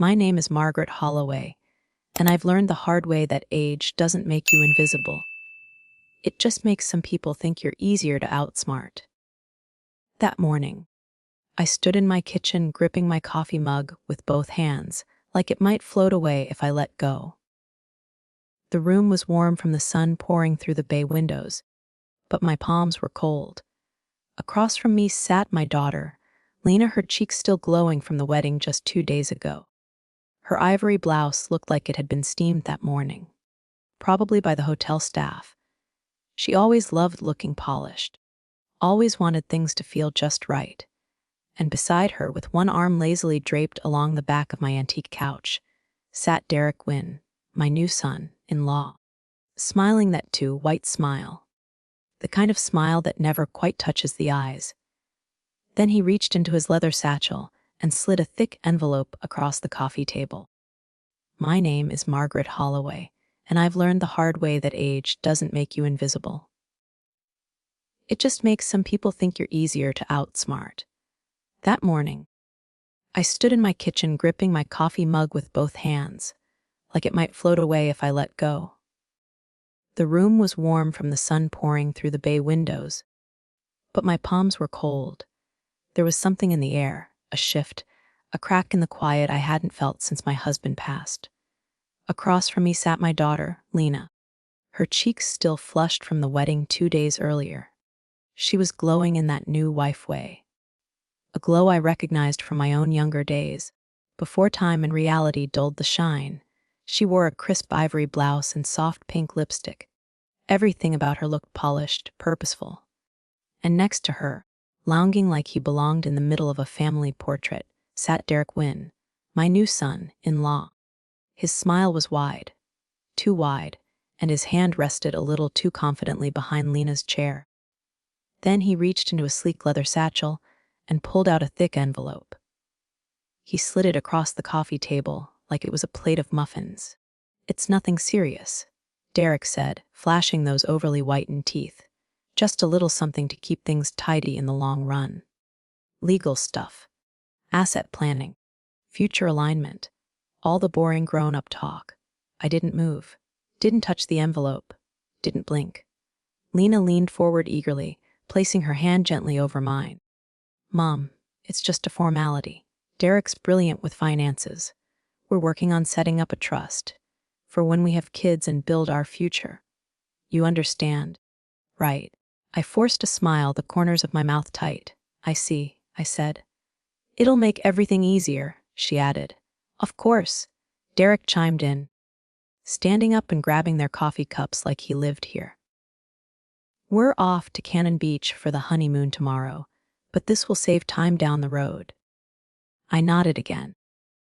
My name is Margaret Holloway, and I've learned the hard way that age doesn't make you invisible. It just makes some people think you're easier to outsmart. That morning, I stood in my kitchen gripping my coffee mug with both hands, like it might float away if I let go. The room was warm from the sun pouring through the bay windows, but my palms were cold. Across from me sat my daughter, Lena, her cheeks still glowing from the wedding just 2 days ago. Her ivory blouse looked like it had been steamed that morning, probably by the hotel staff. She always loved looking polished, always wanted things to feel just right. And beside her, with one arm lazily draped along the back of my antique couch, sat Derek Wynn, my new son-in-law, smiling that too white smile, the kind of smile that never quite touches the eyes. Then he reached into his leather satchel and slid a thick envelope across the coffee table. My name is Margaret Holloway, and I've learned the hard way that age doesn't make you invisible. It just makes some people think you're easier to outsmart. That morning, I stood in my kitchen gripping my coffee mug with both hands, like it might float away if I let go. The room was warm from the sun pouring through the bay windows, but my palms were cold. There was something in the air, a shift, a crack in the quiet I hadn't felt since my husband passed. Across from me sat my daughter, Lena, her cheeks still flushed from the wedding 2 days earlier. She was glowing in that new wife way, a glow I recognized from my own younger days. Before time and reality dulled the shine, she wore a crisp ivory blouse and soft pink lipstick. Everything about her looked polished, purposeful. And next to her, lounging like he belonged in the middle of a family portrait, sat Derek Wynn, my new son-in-law. His smile was wide, too wide, and his hand rested a little too confidently behind Lena's chair. Then he reached into a sleek leather satchel and pulled out a thick envelope. He slid it across the coffee table like it was a plate of muffins. "It's nothing serious," Derek said, flashing those overly whitened teeth. "Just a little something to keep things tidy in the long run. Legal stuff, asset planning, future alignment, all the boring grown-up talk." I didn't move, didn't touch the envelope, didn't blink. Lena leaned forward eagerly, placing her hand gently over mine. "Mom, it's just a formality. Derek's brilliant with finances. We're working on setting up a trust for when we have kids and build our future. You understand, right?" I forced a smile, the corners of my mouth tight. "I see," I said. "It'll make everything easier," she added. "Of course," Derek chimed in, standing up and grabbing their coffee cups like he lived here. "We're off to Cannon Beach for the honeymoon tomorrow, but this will save time down the road." I nodded again.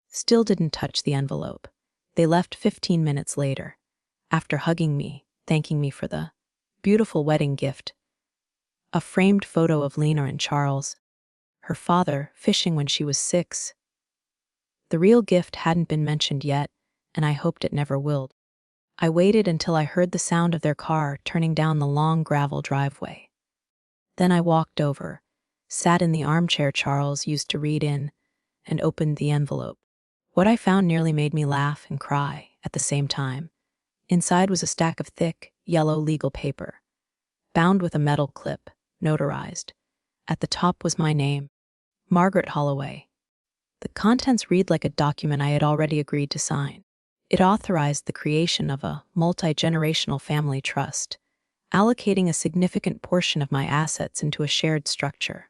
Still didn't touch the envelope. They left 15 minutes later, after hugging me, thanking me for the beautiful wedding gift. A framed photo of Lena and Charles, her father, fishing when she was 6. The real gift hadn't been mentioned yet, and I hoped it never will. I waited until I heard the sound of their car turning down the long gravel driveway. Then I walked over, sat in the armchair Charles used to read in, and opened the envelope. What I found nearly made me laugh and cry at the same time. Inside was a stack of thick, yellow legal paper, bound with a metal clip, notarized. At the top was my name, Margaret Holloway. The contents read like a document I had already agreed to sign. It authorized the creation of a multi-generational family trust, allocating a significant portion of my assets into a shared structure,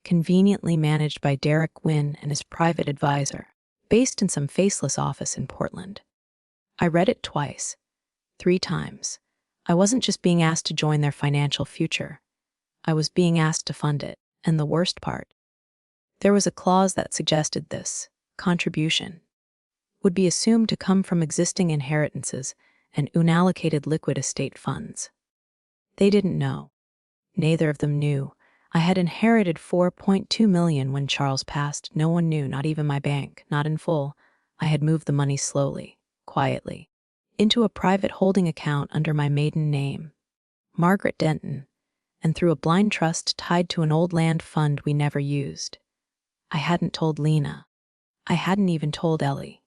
conveniently managed by Derek Wynn and his private advisor, based in some faceless office in Portland. I read it twice, 3 times. I wasn't just being asked to join their financial future. I was being asked to fund it, and the worst part, there was a clause that suggested this contribution would be assumed to come from existing inheritances and unallocated liquid estate funds. They didn't know. Neither of them knew. I had inherited $4.2 million when Charles passed. No one knew, not even my bank, not in full. I had moved the money slowly, quietly, into a private holding account under my maiden name, Margaret Denton, and through a blind trust tied to an old land fund we never used. I hadn't told Lena. I hadn't even told Ellie.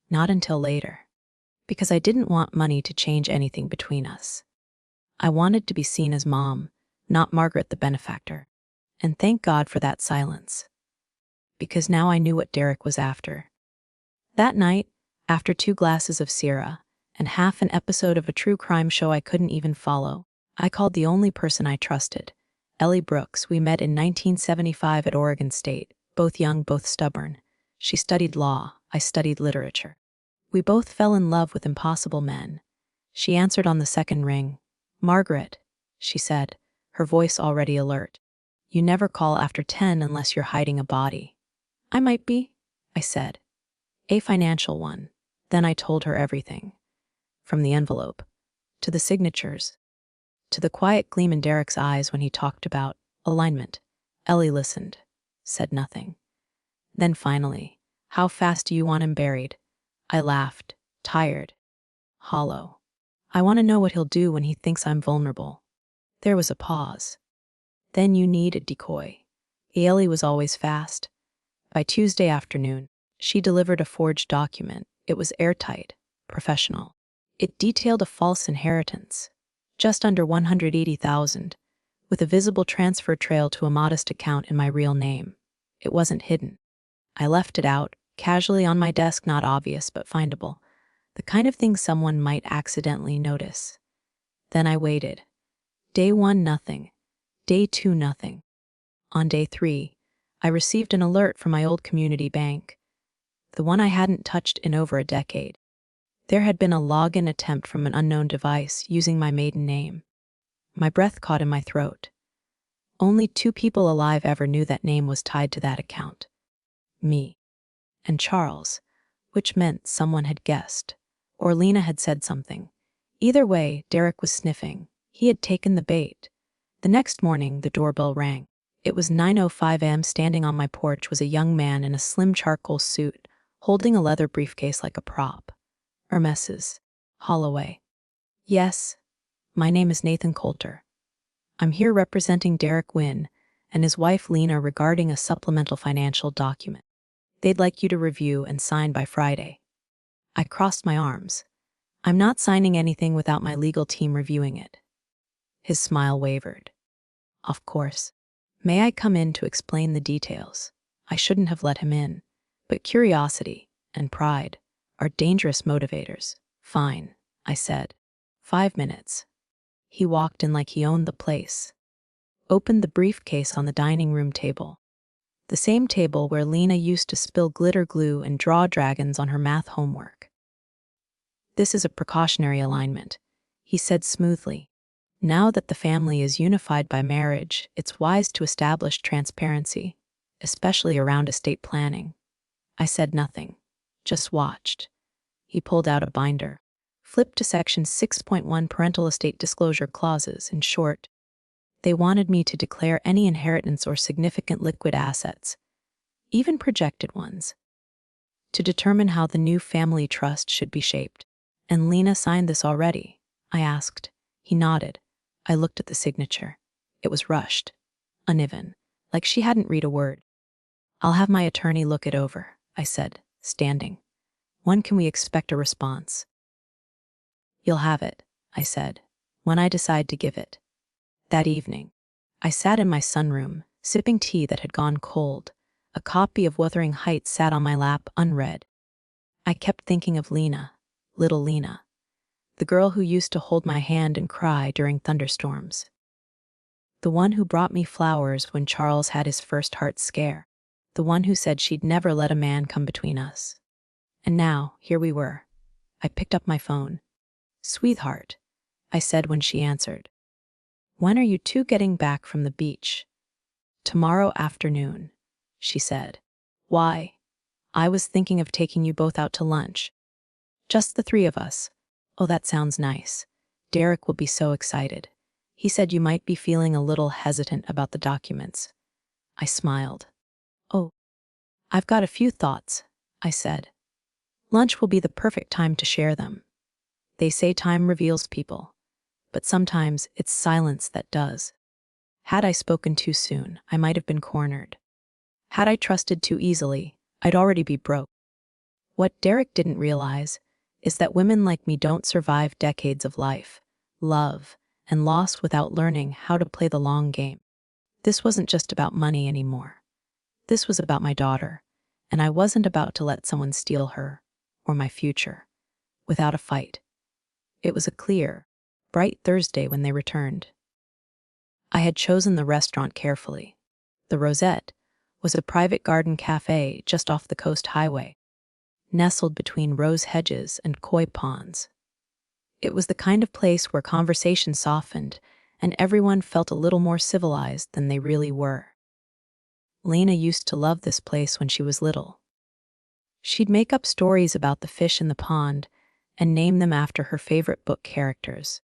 Not until later. Because I didn't want money to change anything between us. I wanted to be seen as Mom, not Margaret the benefactor. And thank God for that silence. Because now I knew what Derek was after. That night, after 2 glasses of Syrah and half an episode of a true crime show I couldn't even follow, I called the only person I trusted, Ellie Brooks. We met in 1975 at Oregon State, both young, both stubborn. She studied law, I studied literature. We both fell in love with impossible men. She answered on the second ring. "Margaret," she said, her voice already alert. "You never call after 10 unless you're hiding a body." "I might be," I said. "A financial one." Then I told her everything. From the envelope, to the signatures, to the quiet gleam in Derek's eyes when he talked about alignment. Ellie listened, said nothing. Then finally, "How fast do you want him buried?" I laughed, tired, hollow. "I want to know what he'll do when he thinks I'm vulnerable." There was a pause. "Then you need a decoy." Ellie was always fast. By Tuesday afternoon, she delivered a forged document. It was airtight, professional. It detailed a false inheritance, just under $180,000, with a visible transfer trail to a modest account in my real name. It wasn't hidden. I left it out, casually on my desk, not obvious but findable, the kind of thing someone might accidentally notice. Then I waited. Day 1, nothing. Day 2, nothing. On day 3, I received an alert from my old community bank, the one I hadn't touched in over a decade. There had been a login attempt from an unknown device using my maiden name. My breath caught in my throat. Only 2 people alive ever knew that name was tied to that account. Me and Charles, which meant someone had guessed, or Lena had said something. Either way, Derek was sniffing. He had taken the bait. The next morning, the doorbell rang. It was 9:05 a.m. Standing on my porch was a young man in a slim charcoal suit, holding a leather briefcase like a prop. Hermes's. Holloway. "Yes, my name is Nathan Coulter. I'm here representing Derek Wynn and his wife Lena regarding a supplemental financial document. They'd like you to review and sign by Friday." I crossed my arms. "I'm not signing anything without my legal team reviewing it." His smile wavered. "Of course. May I come in to explain the details?" I shouldn't have let him in, but curiosity and pride are dangerous motivators. "Fine," I said. 5 minutes. He walked in like he owned the place. Opened the briefcase on the dining room table. The same table where Lena used to spill glitter glue and draw dragons on her math homework. "This is a precautionary alignment," he said smoothly. "Now that the family is unified by marriage, it's wise to establish transparency, especially around estate planning." I said nothing, just watched. He pulled out a binder, flipped to section 6.1 parental estate disclosure clauses. In short, they wanted me to declare any inheritance or significant liquid assets, even projected ones, to determine how the new family trust should be shaped. "And Lena signed this already?" I asked. He nodded. I looked at the signature. It was rushed, uneven, like she hadn't read a word. "I'll have my attorney look it over," I said, standing. "When can we expect a response?" "You'll have it," I said, "when I decide to give it." That evening, I sat in my sunroom, sipping tea that had gone cold. A copy of Wuthering Heights sat on my lap, unread. I kept thinking of Lena, little Lena, the girl who used to hold my hand and cry during thunderstorms. The one who brought me flowers when Charles had his first heart scare. The one who said she'd never let a man come between us. And now, here we were. I picked up my phone. "Sweetheart," I said when she answered. "When are you two getting back from the beach?" "Tomorrow afternoon," she said. "Why?" "I was thinking of taking you both out to lunch. Just the 3 of us." "Oh, that sounds nice. Derek will be so excited. He said you might be feeling a little hesitant about the documents." I smiled. "Oh, I've got a few thoughts," I said. "Lunch will be the perfect time to share them. They say time reveals people, but sometimes it's silence that does." Had I spoken too soon, I might have been cornered. Had I trusted too easily, I'd already be broke. What Derek didn't realize is that women like me don't survive decades of life, love, and loss without learning how to play the long game. This wasn't just about money anymore. This was about my daughter, and I wasn't about to let someone steal her, or my future, without a fight. It was a clear, bright Thursday when they returned. I had chosen the restaurant carefully. The Rosette was a private garden cafe just off the coast highway, nestled between rose hedges and koi ponds. It was the kind of place where conversation softened and everyone felt a little more civilized than they really were. Lena used to love this place when she was little. She'd make up stories about the fish in the pond and name them after her favorite book characters.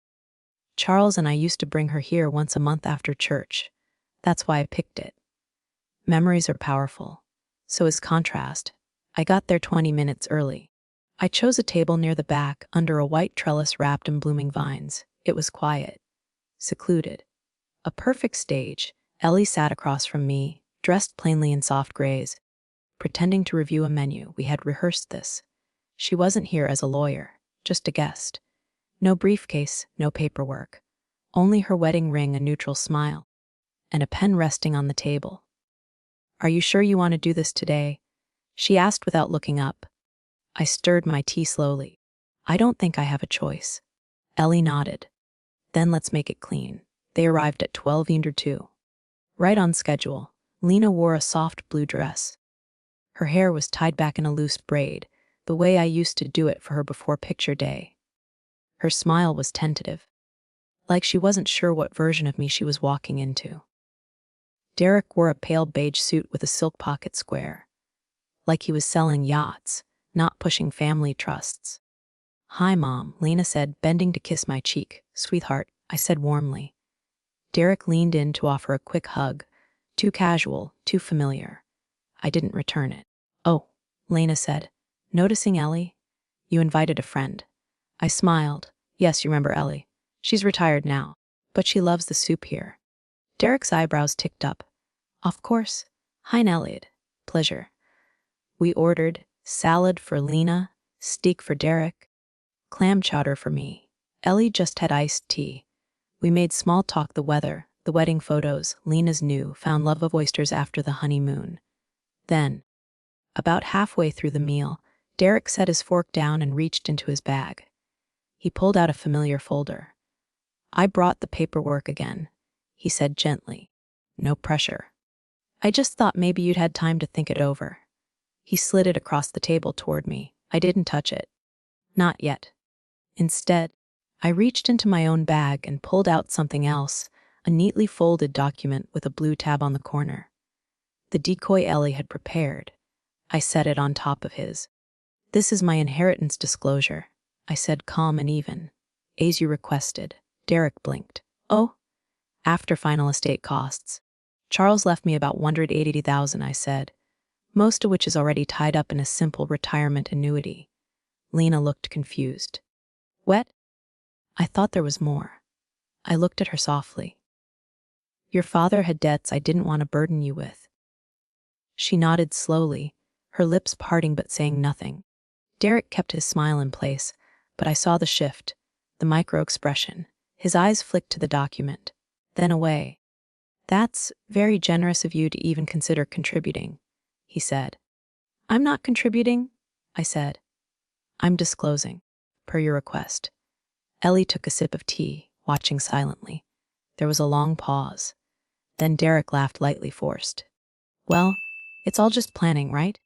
Charles and I used to bring her here once a month after church. That's why I picked it. Memories are powerful. So is contrast. I got there 20 minutes early. I chose a table near the back under a white trellis wrapped in blooming vines. It was quiet, secluded. A perfect stage. Ellie sat across from me, dressed plainly in soft grays, pretending to review a menu. We had rehearsed this. She wasn't here as a lawyer, just a guest. No briefcase, no paperwork. Only her wedding ring, a neutral smile, and a pen resting on the table. "Are you sure you want to do this today?" she asked without looking up. I stirred my tea slowly. "I don't think I have a choice." Ellie nodded. "Then let's make it clean." They arrived at 12:02. Right on schedule. Lena wore a soft blue dress. Her hair was tied back in a loose braid, the way I used to do it for her before picture day. Her smile was tentative, like she wasn't sure what version of me she was walking into. Derek wore a pale beige suit with a silk pocket square, like he was selling yachts, not pushing family trusts. "Hi, Mom," Lena said, bending to kiss my cheek. "Sweetheart," I said warmly. Derek leaned in to offer a quick hug, too casual, too familiar. I didn't return it. "Oh," Lena said, noticing Ellie. "You invited a friend." I smiled. "Yes, you remember Ellie. She's retired now, but she loves the soup here." Derek's eyebrows ticked up. "Of course. Hi, Elliot. Pleasure." We ordered salad for Lena, steak for Derek, clam chowder for me. Ellie just had iced tea. We made small talk, the weather, the wedding photos, Lena's found love of oysters after the honeymoon. Then, about halfway through the meal, Derek set his fork down and reached into his bag. He pulled out a familiar folder. "I brought the paperwork again," he said gently. "No pressure. I just thought maybe you'd had time to think it over." He slid it across the table toward me. I didn't touch it. Not yet. Instead, I reached into my own bag and pulled out something else, a neatly folded document with a blue tab on the corner. The decoy Ellie had prepared. I set it on top of his. "This is my inheritance disclosure," I said, calm and even. "As you requested." Derek blinked. "Oh?" "After final estate costs. Charles left me about $180,000, I said, most of which is already tied up in a simple retirement annuity. Lena looked confused. "What?" I thought there was more. I looked at her softly. "Your father had debts I didn't want to burden you with." She nodded slowly, her lips parting but saying nothing. Derek kept his smile in place, but I saw the shift, the micro-expression. His eyes flicked to the document, then away. "That's very generous of you to even consider contributing," he said. "I'm not contributing," I said. "I'm disclosing, per your request." Ellie took a sip of tea, watching silently. There was a long pause. Then Derek laughed lightly, forced. "Well, it's all just planning, right?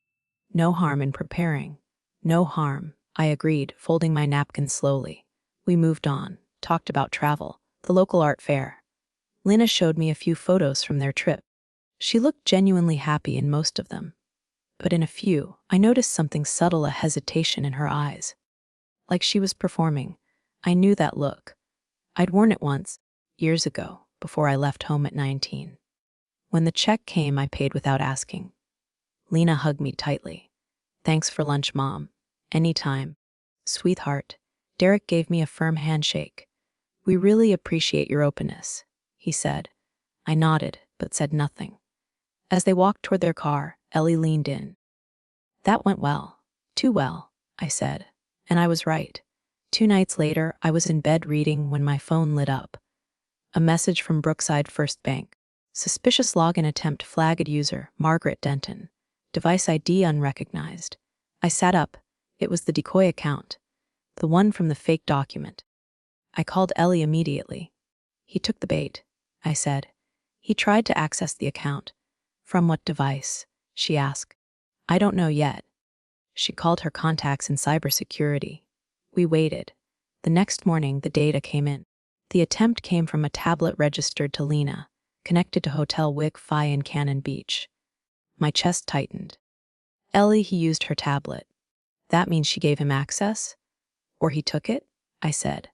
No harm in preparing." "No harm," I agreed, folding my napkin slowly. We moved on, talked about travel, the local art fair. Lena showed me a few photos from their trip. She looked genuinely happy in most of them. But in a few, I noticed something subtle, a hesitation in her eyes. Like she was performing. I knew that look. I'd worn it once, years ago, before I left home at 19. When the check came, I paid without asking. Lena hugged me tightly. "Thanks for lunch, Mom. Anytime." "Sweetheart." Derek gave me a firm handshake. "We really appreciate your openness," he said. I nodded, but said nothing. As they walked toward their car, Ellie leaned in. That went well. Too well, I said. And I was right. 2 nights later, I was in bed reading when my phone lit up. A message from Brookside First Bank. Suspicious login attempt flagged user, Margaret Denton. Device ID unrecognized. I sat up. It was the decoy account. The one from the fake document. I called Ellie immediately. He took the bait, I said. He tried to access the account. From what device? She asked. I don't know yet. She called her contacts in cybersecurity. We waited. The next morning, the data came in. The attempt came from a tablet registered to Lena, connected to Hotel Wi-Fi in Cannon Beach. My chest tightened. Ellie, he used her tablet. That means she gave him access? Or he took it? I said.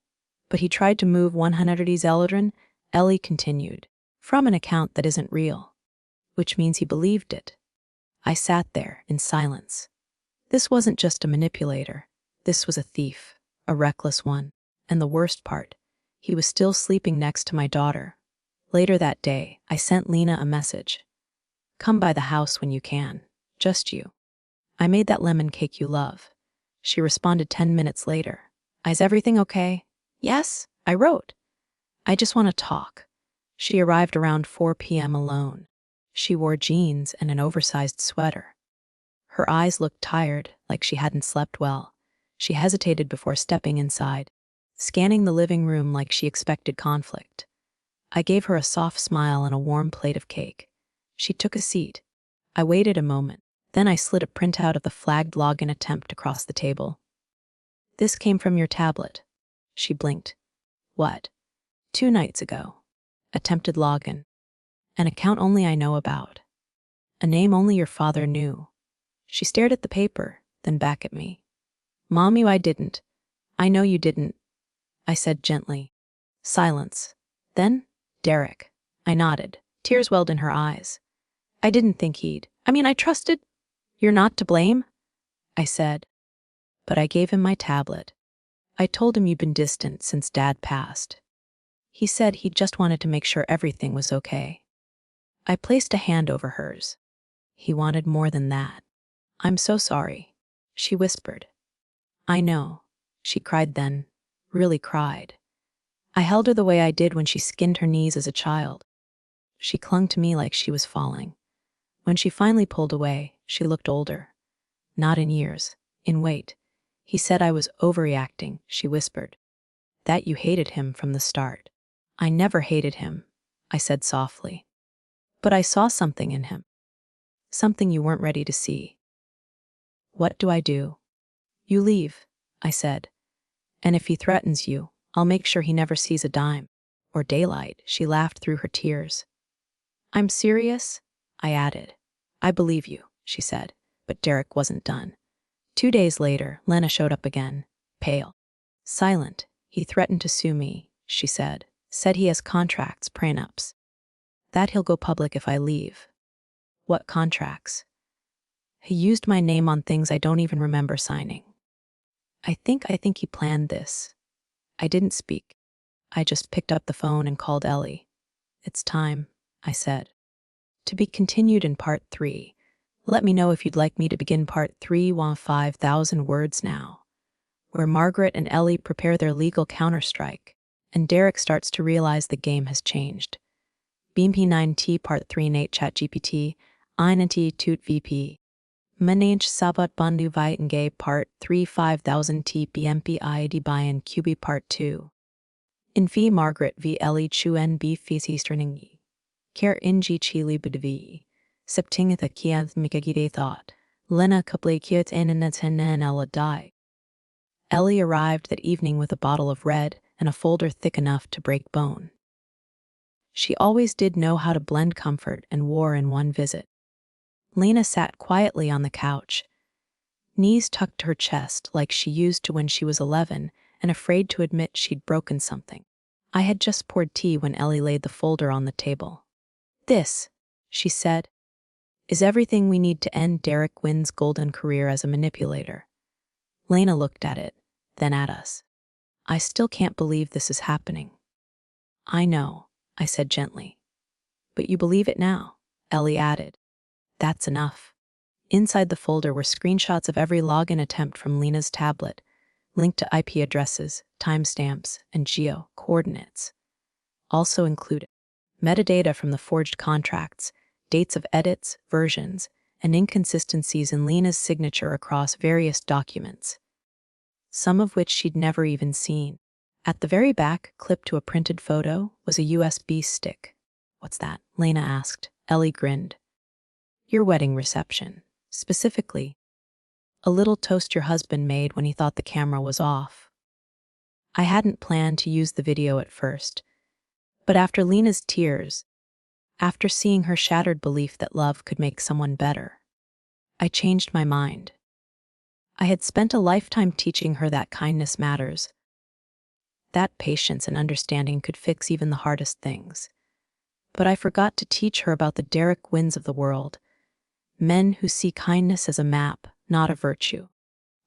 But he tried to move 100 Eldrin, Ellie continued, from an account that isn't real. Which means he believed it. I sat there in silence. This wasn't just a manipulator. This was a thief, a reckless one. And the worst part, he was still sleeping next to my daughter. Later that day, I sent Lena a message. Come by the house when you can. Just you. I made that lemon cake you love. She responded 10 minutes later. Is everything okay? Yes, I wrote. I just want to talk. She arrived around 4 p.m. alone. She wore jeans and an oversized sweater. Her eyes looked tired, like she hadn't slept well. She hesitated before stepping inside, scanning the living room like she expected conflict. I gave her a soft smile and a warm plate of cake. She took a seat. I waited a moment. Then I slid a printout of the flagged login attempt across the table. This came from your tablet. She blinked. What? 2 nights ago. Attempted login. An account only I know about. A name only your father knew. She stared at the paper, then back at me. Mommy, I didn't. I know you didn't, I said gently. Silence. Then, Derek. I nodded. Tears welled in her eyes. I didn't think I trusted. You're not to blame, I said. But I gave him my tablet. I told him you'd been distant since Dad passed. He said he just wanted to make sure everything was okay. I placed a hand over hers. He wanted more than that. I'm so sorry, she whispered. I know, she cried then, really cried. I held her the way I did when she skinned her knees as a child. She clung to me like she was falling. When she finally pulled away, she looked older. Not in years, in weight. He said I was overreacting, she whispered. That you hated him from the start. I never hated him, I said softly. But I saw something in him. Something you weren't ready to see. What do I do? You leave, I said. And if he threatens you, I'll make sure he never sees a dime. Or daylight, she laughed through her tears. I'm serious, I added. I believe you, she said, but Derek wasn't done. 2 days later, Lena showed up again, pale. Silent, he threatened to sue me, she said. Said he has contracts, prenups. That he'll go public if I leave. What contracts? He used my name on things I don't even remember signing. I think he planned this. I didn't speak. I just picked up the phone and called Ellie. It's time, I said. To be continued in part 3. Let me know if you'd like me to begin part 3 while 5,000 words now, where Margaret and Ellie prepare their legal counterstrike, and Derek starts to realize the game has changed. BMP9T Part 3 Nate ChatGPT, INT Toot VP. Manage Sabat Bandu Vaitengay Part 3 5000 T BMP ID Bayan QB Part 2. In V Margaret V Ellie Chuen B Fees Easterningi. Care Inji Chili Budvi. Septingatha Kiath Mikagide Thought. Lena Kaple Kiat Enanaten Ella Die. Ellie arrived that evening with a bottle of red and a folder thick enough to break bone. She always did know how to blend comfort and war in one visit. Lena sat quietly on the couch, knees tucked to her chest like she used to when she was 11 and afraid to admit she'd broken something. I had just poured tea when Ellie laid the folder on the table. This, she said, is everything we need to end Derek Wynn's golden career as a manipulator. Lena looked at it, then at us. I still can't believe this is happening. I know, I said gently. But you believe it now, Ellie added. That's enough. Inside the folder were screenshots of every login attempt from Lena's tablet, linked to IP addresses, timestamps, and geo-coordinates. Also included metadata from the forged contracts, dates of edits, versions, and inconsistencies in Lena's signature across various documents, some of which she'd never even seen. At the very back, clipped to a printed photo, was a USB stick. "What's that?" Lena asked. Ellie grinned. "Your wedding reception. Specifically, a little toast your husband made when he thought the camera was off." I hadn't planned to use the video at first, but after Lena's tears, after seeing her shattered belief that love could make someone better, I changed my mind. I had spent a lifetime teaching her that kindness matters, that patience and understanding could fix even the hardest things. But I forgot to teach her about the Derek Wynns of the world, men who see kindness as a map, not a virtue,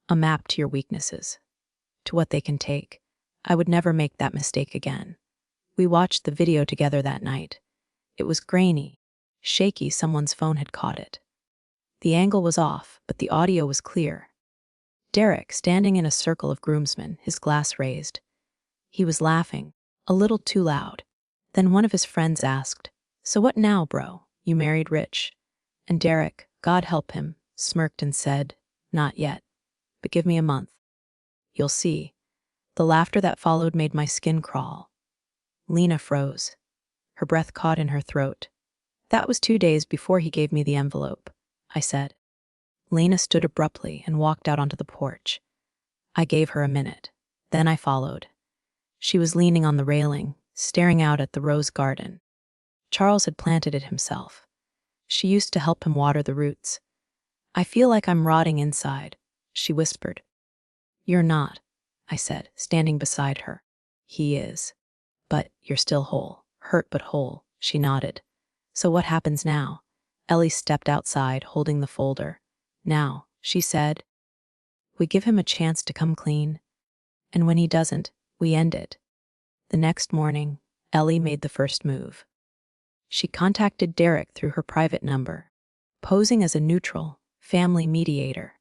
a map to your weaknesses, to what they can take. I would never make that mistake again. We watched the video together that night. It was grainy, shaky, someone's phone had caught it. The angle was off, but the audio was clear. Derek, standing in a circle of groomsmen, his glass raised. He was laughing, a little too loud. Then one of his friends asked, "So what now, bro? You married rich?" And Derek, God help him, smirked and said, "Not yet, but give me a month. You'll see." The laughter that followed made my skin crawl. Lena froze. Her breath caught in her throat. "That was 2 days before he gave me the envelope," I said. Lena stood abruptly and walked out onto the porch. I gave her a minute. Then I followed. She was leaning on the railing, staring out at the rose garden. Charles had planted it himself. She used to help him water the roots. "I feel like I'm rotting inside," she whispered. "You're not," I said, standing beside her. "He is. But you're still whole. Hurt but whole," she nodded. "So what happens now?" Ellie stepped outside, holding the folder. "Now," she said, "we give him a chance to come clean. And when he doesn't, we end it." The next morning, Ellie made the first move. She contacted Derek through her private number, posing as a neutral, family mediator.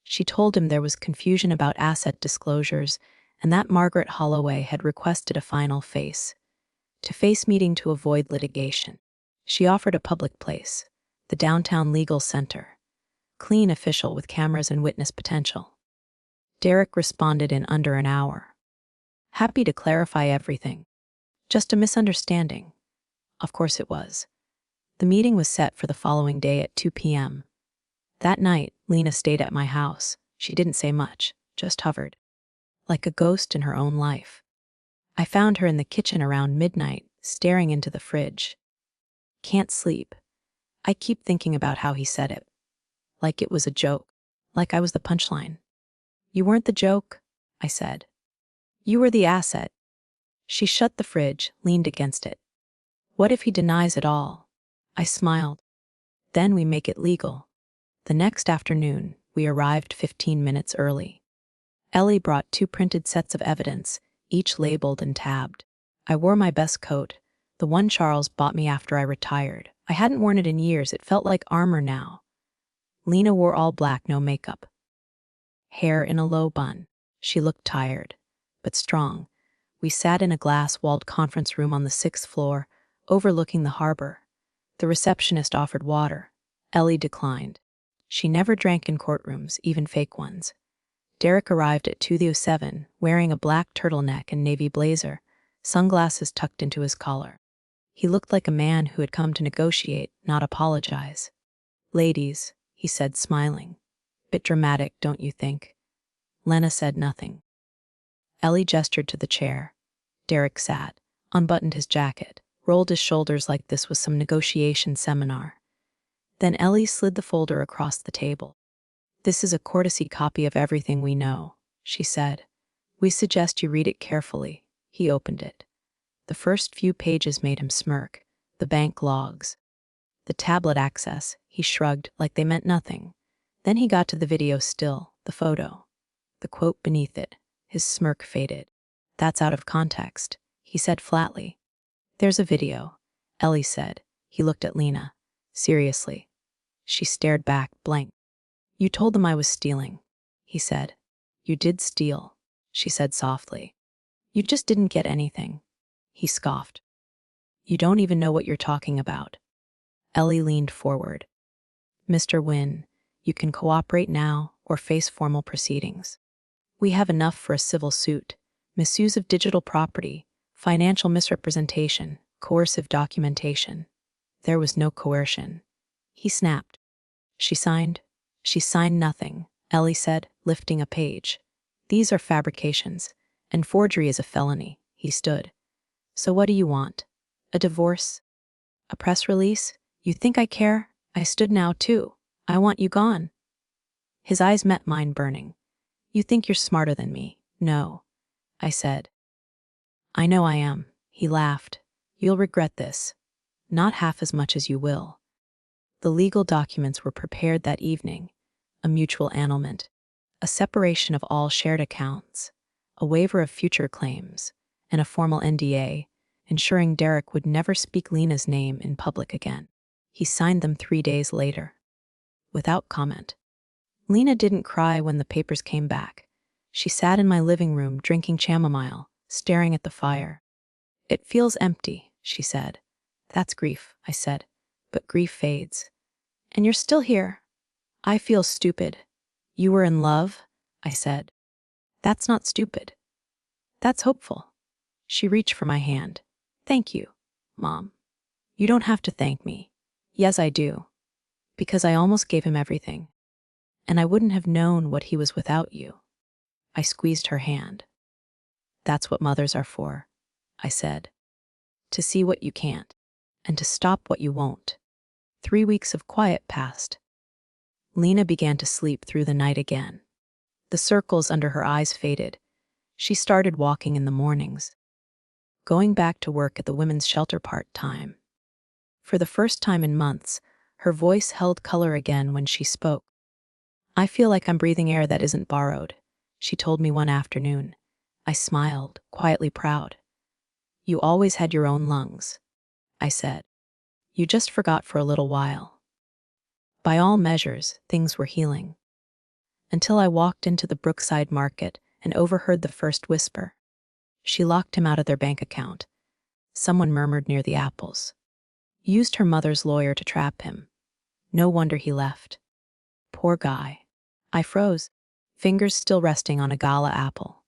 She told him there was confusion about asset disclosures and that Margaret Holloway had requested a final face-to-face meeting to avoid litigation. She offered a public place, the downtown legal center, clean, official, with cameras and witness potential. Derek responded in under an hour. "Happy to clarify everything. Just a misunderstanding." Of course it was. The meeting was set for the following day at 2 p.m. That night, Lena stayed at my house. She didn't say much, just hovered, like a ghost in her own life. I found her in the kitchen around midnight, staring into the fridge. "Can't sleep. I keep thinking about how he said it. Like it was a joke. Like I was the punchline." "You weren't the joke," I said. "You were the asset." She shut the fridge, leaned against it. "What if he denies it all?" I smiled. "Then we make it legal." The next afternoon, we arrived 15 minutes early. Ellie brought 2 printed sets of evidence, each labeled and tabbed. I wore my best coat, the one Charles bought me after I retired. I hadn't worn it in years. It felt like armor now. Lena wore all black, no makeup. Hair in a low bun. She looked tired, but strong. We sat in a glass-walled conference room on the 6th floor, overlooking the harbor. The receptionist offered water. Ellie declined. She never drank in courtrooms, even fake ones. Derek arrived at 2:07, wearing a black turtleneck and navy blazer, sunglasses tucked into his collar. He looked like a man who had come to negotiate, not apologize. "Ladies," he said, smiling. "Bit dramatic, don't you think?" Lena said nothing. Ellie gestured to the chair. Derek sat, unbuttoned his jacket, rolled his shoulders like this was some negotiation seminar. Then Ellie slid the folder across the table. "This is a courtesy copy of everything we know," she said. "We suggest you read it carefully." He opened it. The first few pages made him smirk. The bank logs, the tablet access, he shrugged like they meant nothing. Then he got to the video still, the photo. The quote beneath it. His smirk faded. "That's out of context," he said flatly. "There's a video," Ellie said. He looked at Lena. "Seriously." She stared back, blank. You told them I was stealing, he said. You did steal, she said softly. You just didn't get anything, he scoffed. You don't even know what you're talking about. Ellie leaned forward. Mr. Wynne, you can cooperate now or face formal proceedings. We have enough for a civil suit, misuse of digital property, financial misrepresentation, coercive documentation. There was no coercion. He snapped. She signed. She signed nothing, Ellie said, lifting a page. These are fabrications, and forgery is a felony, he stood. So what do you want? A divorce? A press release? You think I care? I stood now, too. I want you gone. His eyes met mine, burning. You think you're smarter than me. No, I said. I know I am, he laughed. You'll regret this. Not half as much as you will. The legal documents were prepared that evening. A mutual annulment, a separation of all shared accounts, a waiver of future claims, and a formal NDA, ensuring Derek would never speak Lena's name in public again. He signed them 3 days later. Without comment. Lena didn't cry when the papers came back. She sat in my living room drinking chamomile, staring at the fire. It feels empty, she said. That's grief, I said, but grief fades. And you're still here. I feel stupid. You were in love, I said. That's not stupid. That's hopeful. She reached for my hand. Thank you, Mom. You don't have to thank me. Yes, I do. Because I almost gave him everything. And I wouldn't have known what he was without you. I squeezed her hand. That's what mothers are for, I said. To see what you can't, and to stop what you won't. 3 weeks of quiet passed. Lena began to sleep through the night again. The circles under her eyes faded. She started walking in the mornings, going back to work at the women's shelter part-time. For the first time in months, her voice held color again when she spoke. I feel like I'm breathing air that isn't borrowed, she told me one afternoon. I smiled, quietly proud. You always had your own lungs, I said. You just forgot for a little while. By all measures, things were healing. Until I walked into the Brookside market and overheard the first whisper. She locked him out of their bank account. Someone murmured near the apples. Used her mother's lawyer to trap him. No wonder he left. Poor guy. I froze, fingers still resting on a gala apple.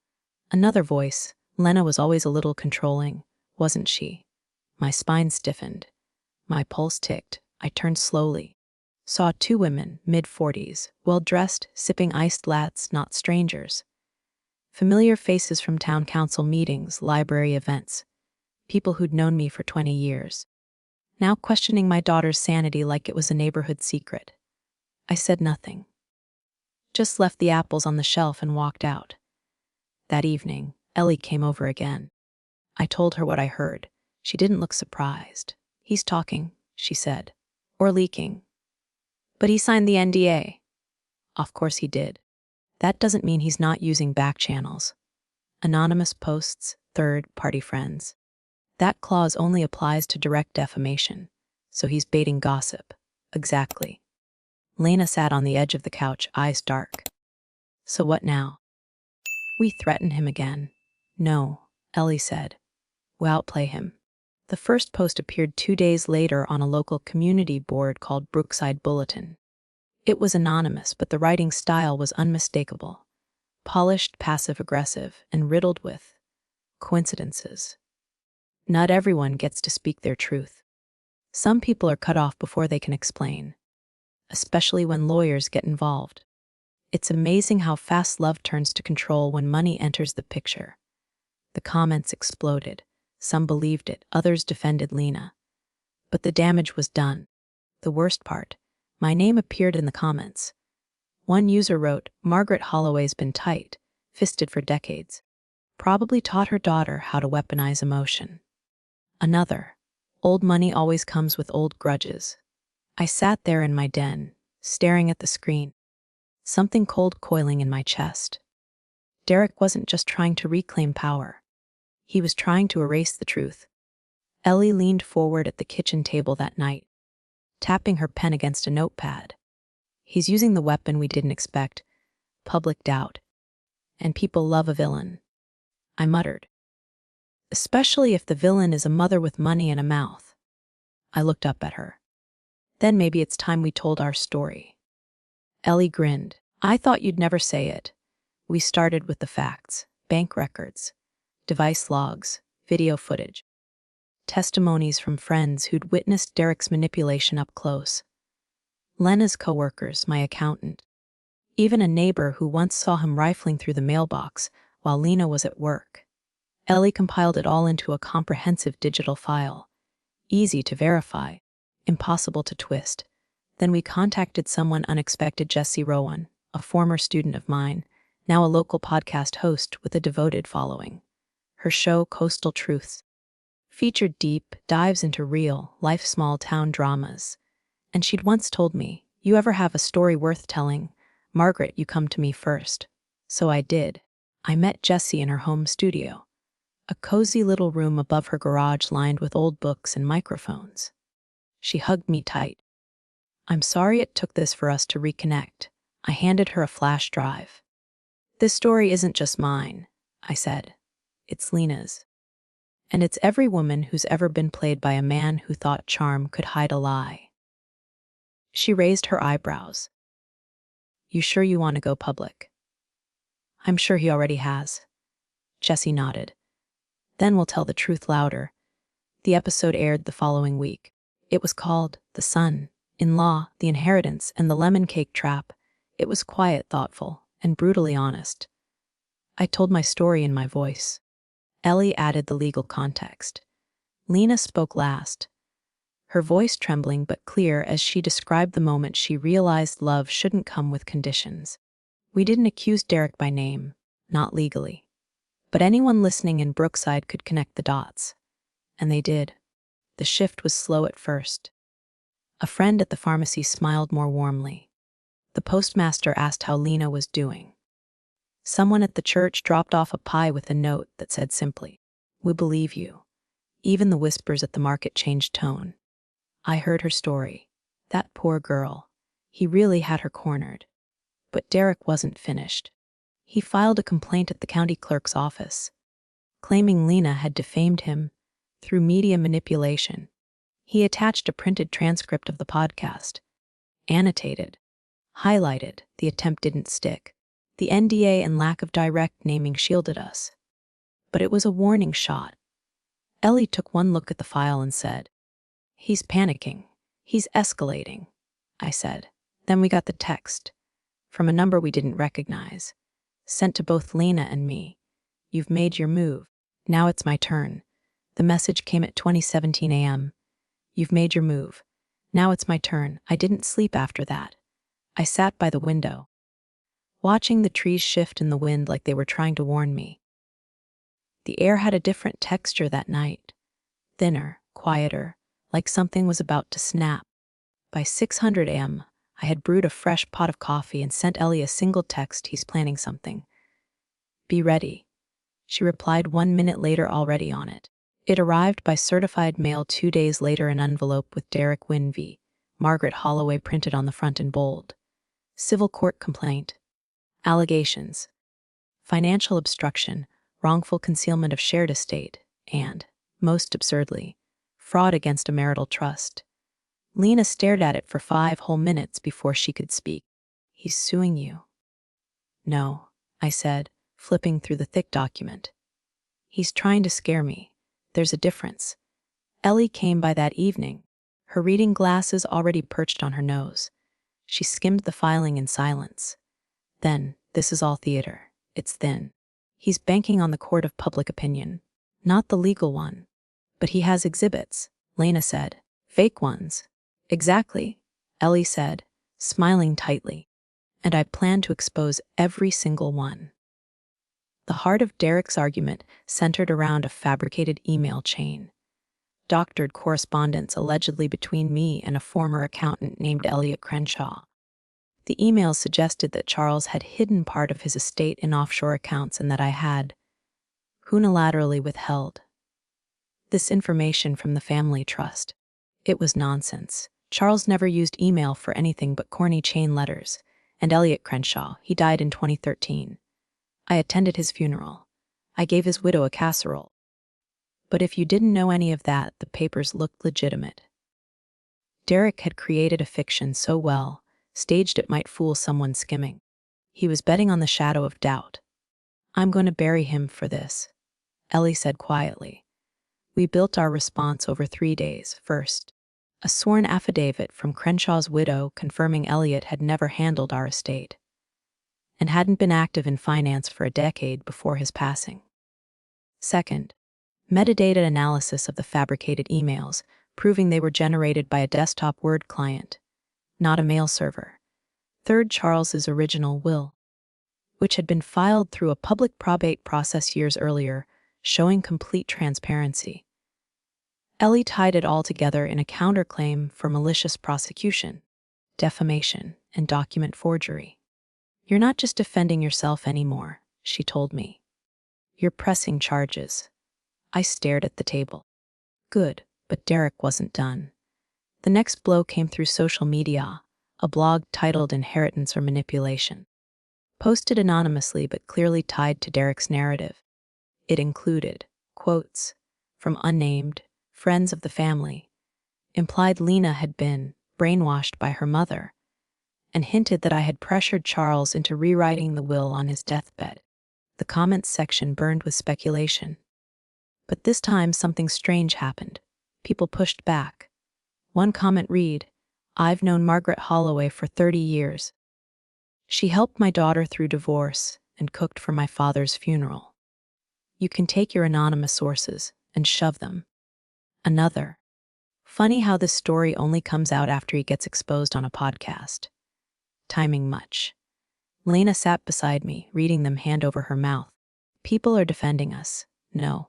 Another voice. Lena was always a little controlling, wasn't she? My spine stiffened. My pulse ticked. I turned slowly. Saw 2 women, mid-40s, well-dressed, sipping iced lattes, not strangers. Familiar faces from town council meetings, library events. People who'd known me for 20 years. Now questioning my daughter's sanity like it was a neighborhood secret. I said nothing. Just left the apples on the shelf and walked out. That evening, Ellie came over again. I told her what I heard. She didn't look surprised. He's talking, she said. Or leaking. But he signed the NDA. Of course he did. That doesn't mean he's not using back channels. Anonymous posts, third-party friends. That clause only applies to direct defamation, so he's baiting gossip. Exactly. Lena sat on the edge of the couch, eyes dark. So what now? We threaten him again. No, Ellie said. We'll outplay him. The first post appeared 2 days later on a local community board called Brookside Bulletin. It was anonymous, but the writing style was unmistakable. Polished, passive-aggressive, and riddled with coincidences. Not everyone gets to speak their truth. Some people are cut off before they can explain, especially when lawyers get involved. It's amazing how fast love turns to control when money enters the picture. The comments exploded. Some believed it, others defended Lena. But the damage was done. The worst part, my name appeared in the comments. One user wrote, Margaret Holloway's been tight, fisted for decades. Probably taught her daughter how to weaponize emotion. Another, old money always comes with old grudges. I sat there in my den, staring at the screen. Something cold coiling in my chest. Derek wasn't just trying to reclaim power. He was trying to erase the truth. Ellie leaned forward at the kitchen table that night, tapping her pen against a notepad. He's using the weapon we didn't expect, public doubt. And people love a villain, I muttered. Especially if the villain is a mother with money and a mouth. I looked up at her. Then maybe it's time we told our story. Ellie grinned. I thought you'd never say it. We started with the facts, bank records, device logs, video footage, testimonies from friends who'd witnessed Derek's manipulation up close. Lena's coworkers, my accountant. Even a neighbor who once saw him rifling through the mailbox while Lena was at work. Ellie compiled it all into a comprehensive digital file. Easy to verify, impossible to twist. Then we contacted someone unexpected, Jesse Rowan, a former student of mine, now a local podcast host with a devoted following. Her show, Coastal Truths, featured deep dives into real, life small-town dramas. And she'd once told me, you ever have a story worth telling, Margaret, you come to me first. So I did. I met Jessie in her home studio, a cozy little room above her garage lined with old books and microphones. She hugged me tight. I'm sorry it took this for us to reconnect. I handed her a flash drive. This story isn't just mine, I said. It's Lena's. And it's every woman who's ever been played by a man who thought charm could hide a lie. She raised her eyebrows. You sure you want to go public? I'm sure he already has. Jessie nodded. Then we'll tell the truth louder. The episode aired the following week. It was called The Son, In-Law, The Inheritance, and the Lemon Cake Trap. It was quiet, thoughtful, and brutally honest. I told my story in my voice. Ellie added the legal context. Lena spoke last, her voice trembling but clear as she described the moment she realized love shouldn't come with conditions. We didn't accuse Derek by name, not legally. But anyone listening in Brookside could connect the dots. And they did. The shift was slow at first. A friend at the pharmacy smiled more warmly. The postmaster asked how Lena was doing. Someone at the church dropped off a pie with a note that said simply, "We believe you." Even the whispers at the market changed tone. I heard her story. That poor girl. He really had her cornered. But Derek wasn't finished. He filed a complaint at the county clerk's office, claiming Lena had defamed him through media manipulation. He attached a printed transcript of the podcast, annotated, highlighted. The attempt didn't stick. The NDA and lack of direct naming shielded us. But it was a warning shot. Ellie took one look at the file and said, "He's panicking. He's escalating," I said. Then we got the text, from a number we didn't recognize, sent to both Lena and me. "You've made your move. Now it's my turn." The message came at 20:17 a.m. "You've made your move. Now it's my turn." I didn't sleep after that. I sat by the window, watching the trees shift in the wind like they were trying to warn me. The air had a different texture that night, thinner, quieter, like something was about to snap. By 600 a.m., I had brewed a fresh pot of coffee and sent Ellie a single text, "He's planning something. Be ready." She replied 1 minute later, already on it. It arrived by certified mail 2 days later, an envelope with Derek Wynn v. Margaret Holloway printed on the front in bold. Civil court complaint. Allegations: financial obstruction, wrongful concealment of shared estate, and, most absurdly, fraud against a marital trust. Lena stared at it for 5 whole minutes before she could speak. "He's suing you." "No," I said, flipping through the thick document. "He's trying to scare me. There's a difference." Ellie came by that evening, her reading glasses already perched on her nose. She skimmed the filing in silence. Then, "This is all theater. It's thin. He's banking on the court of public opinion, not the legal one. But he has exhibits," Lena said. "Fake ones." "Exactly," Ellie said, smiling tightly. "And I plan to expose every single one." The heart of Derek's argument centered around a fabricated email chain. Doctored correspondence allegedly between me and a former accountant named Elliot Crenshaw. The emails suggested that Charles had hidden part of his estate in offshore accounts and that I had unilaterally withheld this information from the family trust. It was nonsense. Charles never used email for anything but corny chain letters. And Elliot Crenshaw, he died in 2013. I attended his funeral. I gave his widow a casserole. But if you didn't know any of that, the papers looked legitimate. Derek had created a fiction so well, staged it might fool someone skimming. He was betting on the shadow of doubt. I'm going to bury him for this, Ellie said quietly. We built our response over 3 days. First, a sworn affidavit from Crenshaw's widow confirming Elliot had never handled our estate and hadn't been active in finance for a decade before his passing. Second, metadata analysis of the fabricated emails, proving they were generated by a desktop Word client, not a mail server. Third, Charles's original will, which had been filed through a public probate process years earlier, showing complete transparency. Ellie tied it all together in a counterclaim for malicious prosecution, defamation, and document forgery. You're not just defending yourself anymore, she told me. You're pressing charges. I stared at the table. Good, but Derek wasn't done. The next blow came through social media, a blog titled Inheritance or Manipulation. Posted anonymously but clearly tied to Derek's narrative. It included quotes from unnamed friends of the family, implied Lena had been brainwashed by her mother, and hinted that I had pressured Charles into rewriting the will on his deathbed. The comments section burned with speculation. But this time something strange happened. People pushed back. One comment read, I've known Margaret Holloway for 30 years. She helped my daughter through divorce and cooked for my father's funeral. You can take your anonymous sources and shove them. Another. Funny how this story only comes out after he gets exposed on a podcast. Timing much. Lena sat beside me, reading them hand over her mouth. People are defending us. No,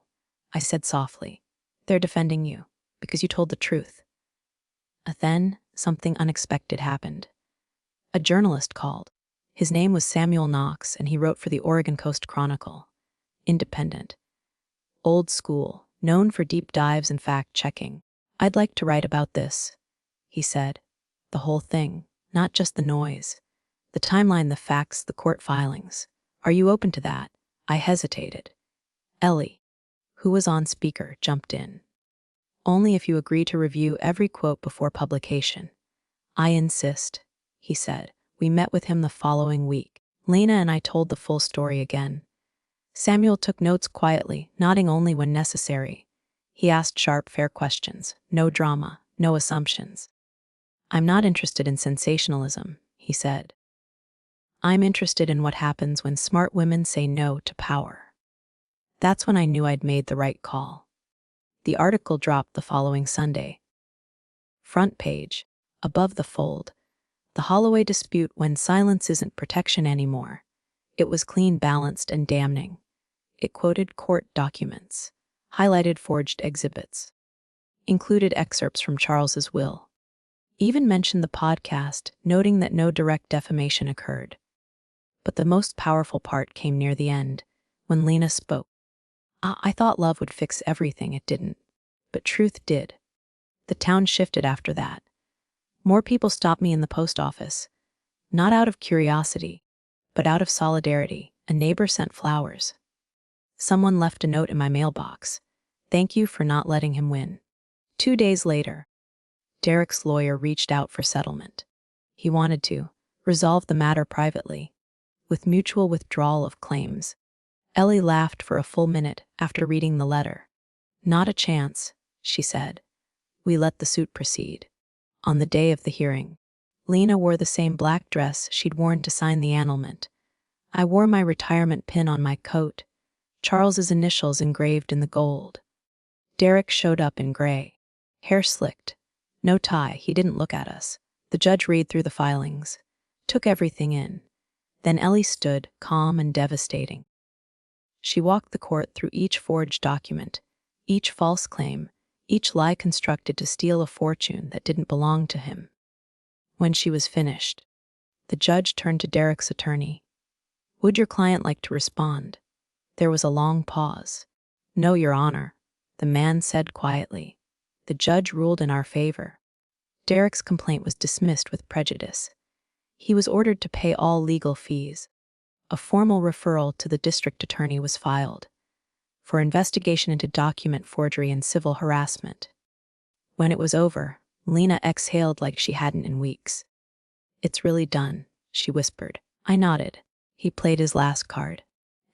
I said softly. They're defending you, because you told the truth. Then, something unexpected happened. A journalist called. His name was Samuel Knox, and he wrote for the Oregon Coast Chronicle. Independent. Old school, known for deep dives and fact-checking. I'd like to write about this, he said. The whole thing, not just the noise. The timeline, the facts, the court filings. Are you open to that? I hesitated. Ellie, who was on speaker, jumped in. Only if you agree to review every quote before publication. I insist, he said. We met with him the following week. Lena and I told the full story again. Samuel took notes quietly, nodding only when necessary. He asked sharp, fair questions. No drama, no assumptions. I'm not interested in sensationalism, he said. I'm interested in what happens when smart women say no to power. That's when I knew I'd made the right call. The article dropped the following Sunday. Front page, above the fold. The Holloway dispute when silence isn't protection anymore. It was clean, balanced, and damning. It quoted court documents, highlighted forged exhibits, included excerpts from Charles's will, even mentioned the podcast, noting that no direct defamation occurred. But the most powerful part came near the end, when Lena spoke. I thought love would fix everything. It didn't. But truth did. The town shifted after that. More people stopped me in the post office, not out of curiosity, but out of solidarity. A neighbor sent flowers. Someone left a note in my mailbox. Thank you for not letting him win. 2 days later, Derek's lawyer reached out for settlement. He wanted to resolve the matter privately, with mutual withdrawal of claims. Ellie laughed for a full minute after reading the letter. Not a chance, she said. We let the suit proceed. On the day of the hearing, Lena wore the same black dress she'd worn to sign the annulment. I wore my retirement pin on my coat, Charles's initials engraved in the gold. Derek showed up in gray, hair slicked, no tie. He didn't look at us. The judge read through the filings, took everything in. Then Ellie stood, calm and devastating. She walked the court through each forged document, each false claim, each lie constructed to steal a fortune that didn't belong to him. When she was finished, the judge turned to Derek's attorney. Would your client like to respond? There was a long pause. No, Your Honor, the man said quietly. The judge ruled in our favor. Derek's complaint was dismissed with prejudice. He was ordered to pay all legal fees. A formal referral to the district attorney was filed for investigation into document forgery and civil harassment. When it was over, Lena exhaled like she hadn't in weeks. "It's really done," she whispered. I nodded. He played his last card.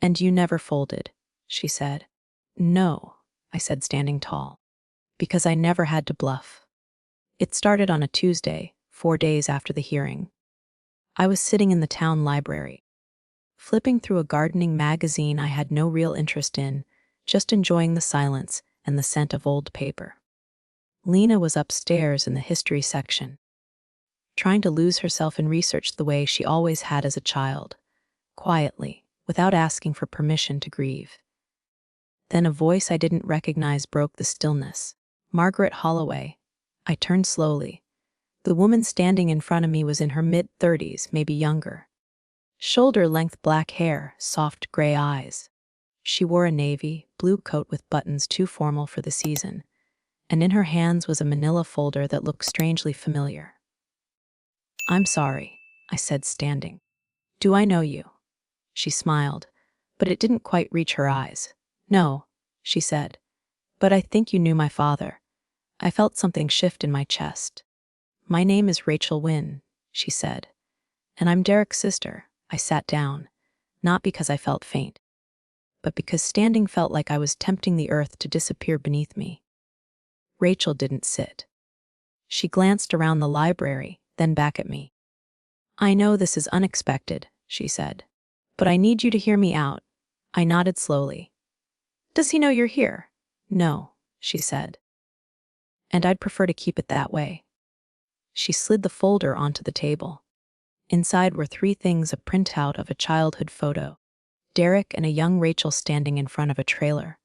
"And you never folded," she said. "No," I said, standing tall, "because I never had to bluff." It started on a Tuesday, 4 days after the hearing. I was sitting in the town library, flipping through a gardening magazine I had no real interest in, just enjoying the silence and the scent of old paper. Lena was upstairs in the history section, trying to lose herself in research the way she always had as a child, quietly, without asking for permission to grieve. Then a voice I didn't recognize broke the stillness. "Margaret Holloway." I turned slowly. The woman standing in front of me was in her mid-30s, maybe younger. Shoulder-length black hair, soft gray eyes. She wore a navy blue coat with buttons too formal for the season, and in her hands was a manila folder that looked strangely familiar. "I'm sorry," I said, standing. "Do I know you?" She smiled, but it didn't quite reach her eyes. "No," she said, "but I think you knew my father." I felt something shift in my chest. "My name is Rachel Wynne," she said, "and I'm Derek's sister." I sat down, not because I felt faint, but because standing felt like I was tempting the earth to disappear beneath me. Rachel didn't sit. She glanced around the library, then back at me. "I know this is unexpected," she said, "but I need you to hear me out." I nodded slowly. "Does he know you're here?" "No," she said, "and I'd prefer to keep it that way." She slid the folder onto the table. Inside were 3 things: a printout of a childhood photo, Derek and a young Rachel standing in front of a trailer,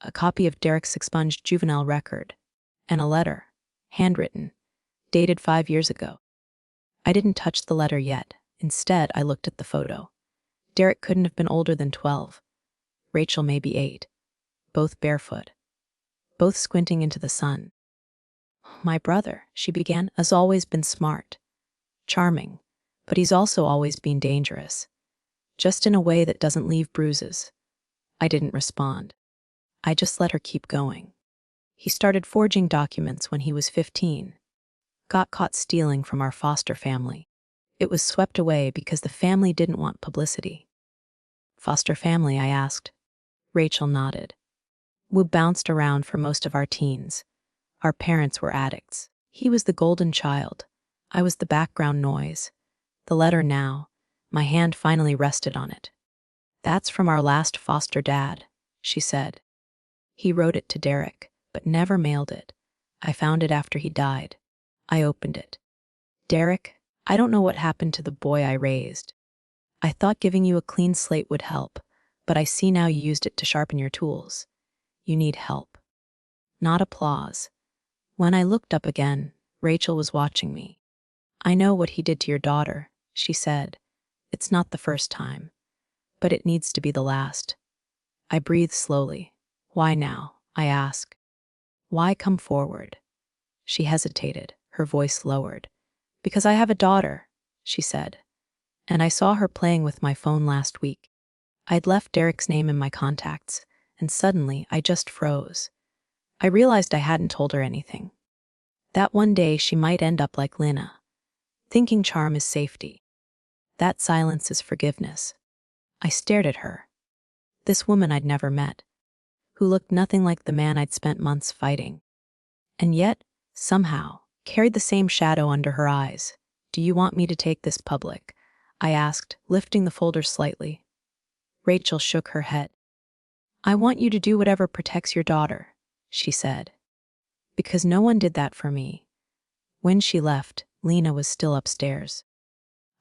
a copy of Derek's expunged juvenile record, and a letter, handwritten, dated 5 years ago. I didn't touch the letter yet. Instead, I looked at the photo. Derek couldn't have been older than 12. Rachel maybe 8. Both barefoot. Both squinting into the sun. "My brother," she began, "has always been smart. Charming. But he's also always been dangerous. Just in a way that doesn't leave bruises." I didn't respond. I just let her keep going. "He started forging documents when he was 15. Got caught stealing from our foster family. It was swept away because the family didn't want publicity." "Foster family?" I asked. Rachel nodded. "We bounced around for most of our teens. Our parents were addicts. He was the golden child. I was the background noise. The letter now, my hand finally rested on it. "That's from our last foster dad," she said. "He wrote it to Derek, but never mailed it. I found it after he died." I opened it. "Derek, I don't know what happened to the boy I raised. I thought giving you a clean slate would help, but I see now you used it to sharpen your tools. You need help." Not applause. When I looked up again, Rachel was watching me. "I know what he did to your daughter," she said. "It's not the first time, but it needs to be the last." I breathed slowly. "Why now?" I asked. "Why come forward?" She hesitated, her voice lowered. "Because I have a daughter," she said, "and I saw her playing with my phone last week. I'd left Derek's name in my contacts, and suddenly I just froze. I realized I hadn't told her anything. That one day she might end up like Lena, thinking charm is safety. That silence is forgiveness." I stared at her. This woman I'd never met, who looked nothing like the man I'd spent months fighting, and yet, somehow, carried the same shadow under her eyes. "Do you want me to take this public?" I asked, lifting the folder slightly. Rachel shook her head. "I want you to do whatever protects your daughter," she said. "Because no one did that for me." When she left, Lena was still upstairs.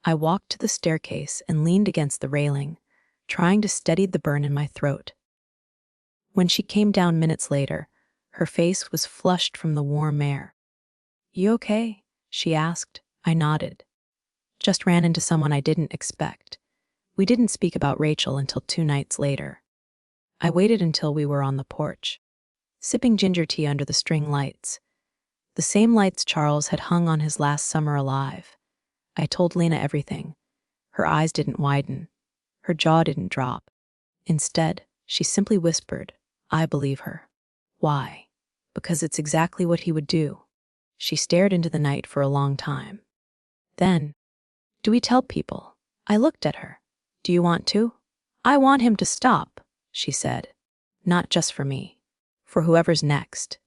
I walked to the staircase and leaned against the railing, trying to steady the burn in my throat. When she came down minutes later, her face was flushed from the warm air. "You okay?" she asked. I nodded. "Just ran into someone I didn't expect." We didn't speak about Rachel until 2 nights later. I waited until we were on the porch, sipping ginger tea under the string lights. The same lights Charles had hung on his last summer alive. I told Lena everything. Her eyes didn't widen. Her jaw didn't drop. Instead, she simply whispered, "I believe her." Why? Because it's exactly what he would do. She stared into the night for a long time. Then, "Do we tell people?" I looked at her. "Do you want to?" "I want him to stop," she said. "Not just for me. For whoever's next."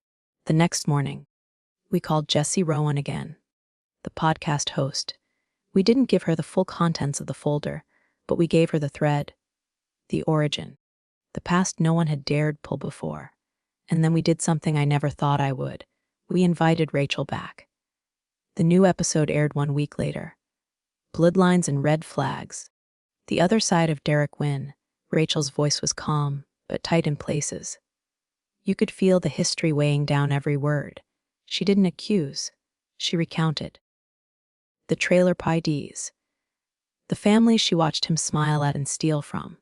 The next morning, we called Jessie Rowan again, the podcast host. We didn't give her the full contents of the folder, but we gave her the thread, the origin, the past no one had dared pull before. And then we did something I never thought I would. We invited Rachel back. The new episode aired 1 week later. Bloodlines and red flags. The other side of Derek Wynn. Rachel's voice was calm, but tight in places. You could feel the history weighing down every word. She didn't accuse. She recounted. The trailer PIDs. The families she watched him smile at and steal from.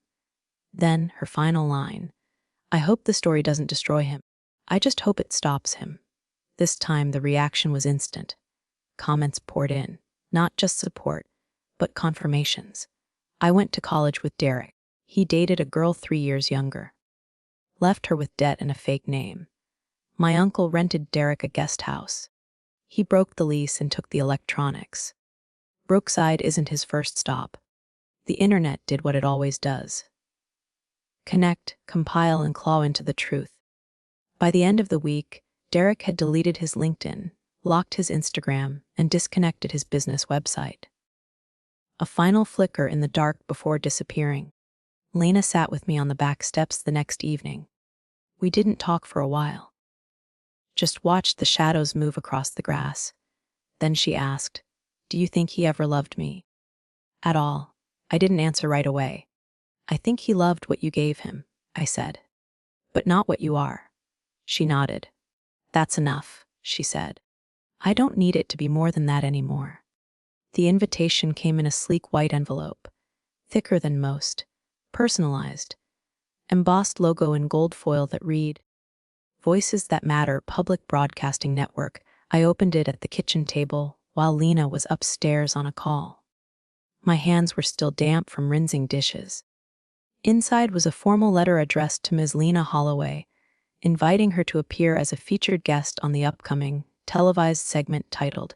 Then, her final line. "I hope the story doesn't destroy him. I just hope it stops him." This time, the reaction was instant. Comments poured in. Not just support, but confirmations. I went to college with Derek. He dated a girl 3 years younger. Left her with debt and a fake name. My uncle rented Derek a guest house. He broke the lease and took the electronics. Brookside isn't his first stop. The internet did what it always does. Connect, compile, and claw into the truth. By the end of the week, Derek had deleted his LinkedIn, locked his Instagram, and disconnected his business website. A final flicker in the dark before disappearing. Lena sat with me on the back steps the next evening. We didn't talk for a while. Just watched the shadows move across the grass. Then she asked, "Do you think he ever loved me?" "At all." I didn't answer right away. "I think he loved what you gave him," I said. "But not what you are." She nodded. "That's enough," she said. "I don't need it to be more than that anymore." The invitation came in a sleek white envelope, thicker than most, personalized, embossed logo in gold foil that read, "Voices That Matter Public Broadcasting Network." I opened it at the kitchen table while Lena was upstairs on a call. My hands were still damp from rinsing dishes. Inside was a formal letter addressed to Ms. Lena Holloway, inviting her to appear as a featured guest on the upcoming televised segment titled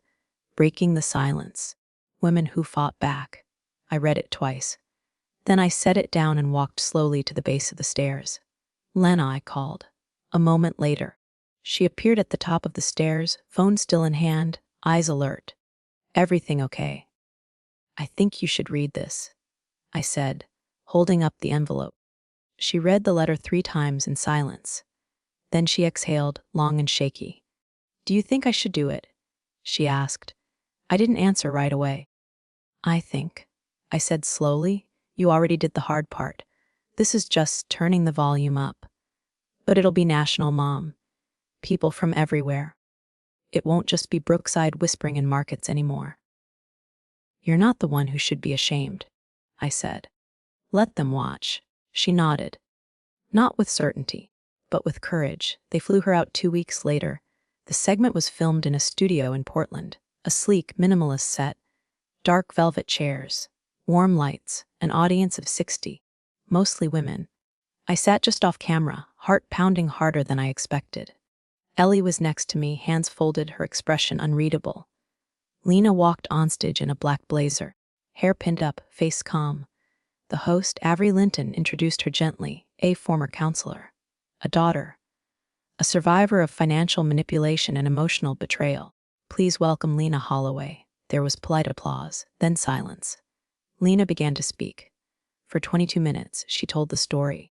"Breaking the Silence: Women Who Fought Back." I read it twice. Then I set it down and walked slowly to the base of the stairs. "Lena," I called. A moment later, she appeared at the top of the stairs, phone still in hand, eyes alert. "Everything okay?" "I think you should read this," I said, holding up the envelope. She read the letter 3 times in silence. Then she exhaled, long and shaky. "Do you think I should do it?" she asked. I didn't answer right away. "I think," I said slowly, "you already did the hard part. This is just turning the volume up. But it'll be national, Mom. People from everywhere. It won't just be Brookside whispering in markets anymore." "You're not the one who should be ashamed," I said. "Let them watch." She nodded. Not with certainty, but with courage. They flew her out 2 weeks later. The segment was filmed in a studio in Portland, a sleek, minimalist set, dark velvet chairs, warm lights, an audience of 60, mostly women. I sat just off camera, heart pounding harder than I expected. Ellie was next to me, hands folded, her expression unreadable. Lena walked onstage in a black blazer, hair pinned up, face calm. The host, Avery Linton, introduced her gently, a former counselor, a daughter, a survivor of financial manipulation and emotional betrayal. "Please welcome Lena Holloway." There was polite applause, then silence. Lena began to speak. For 22 minutes, she told the story.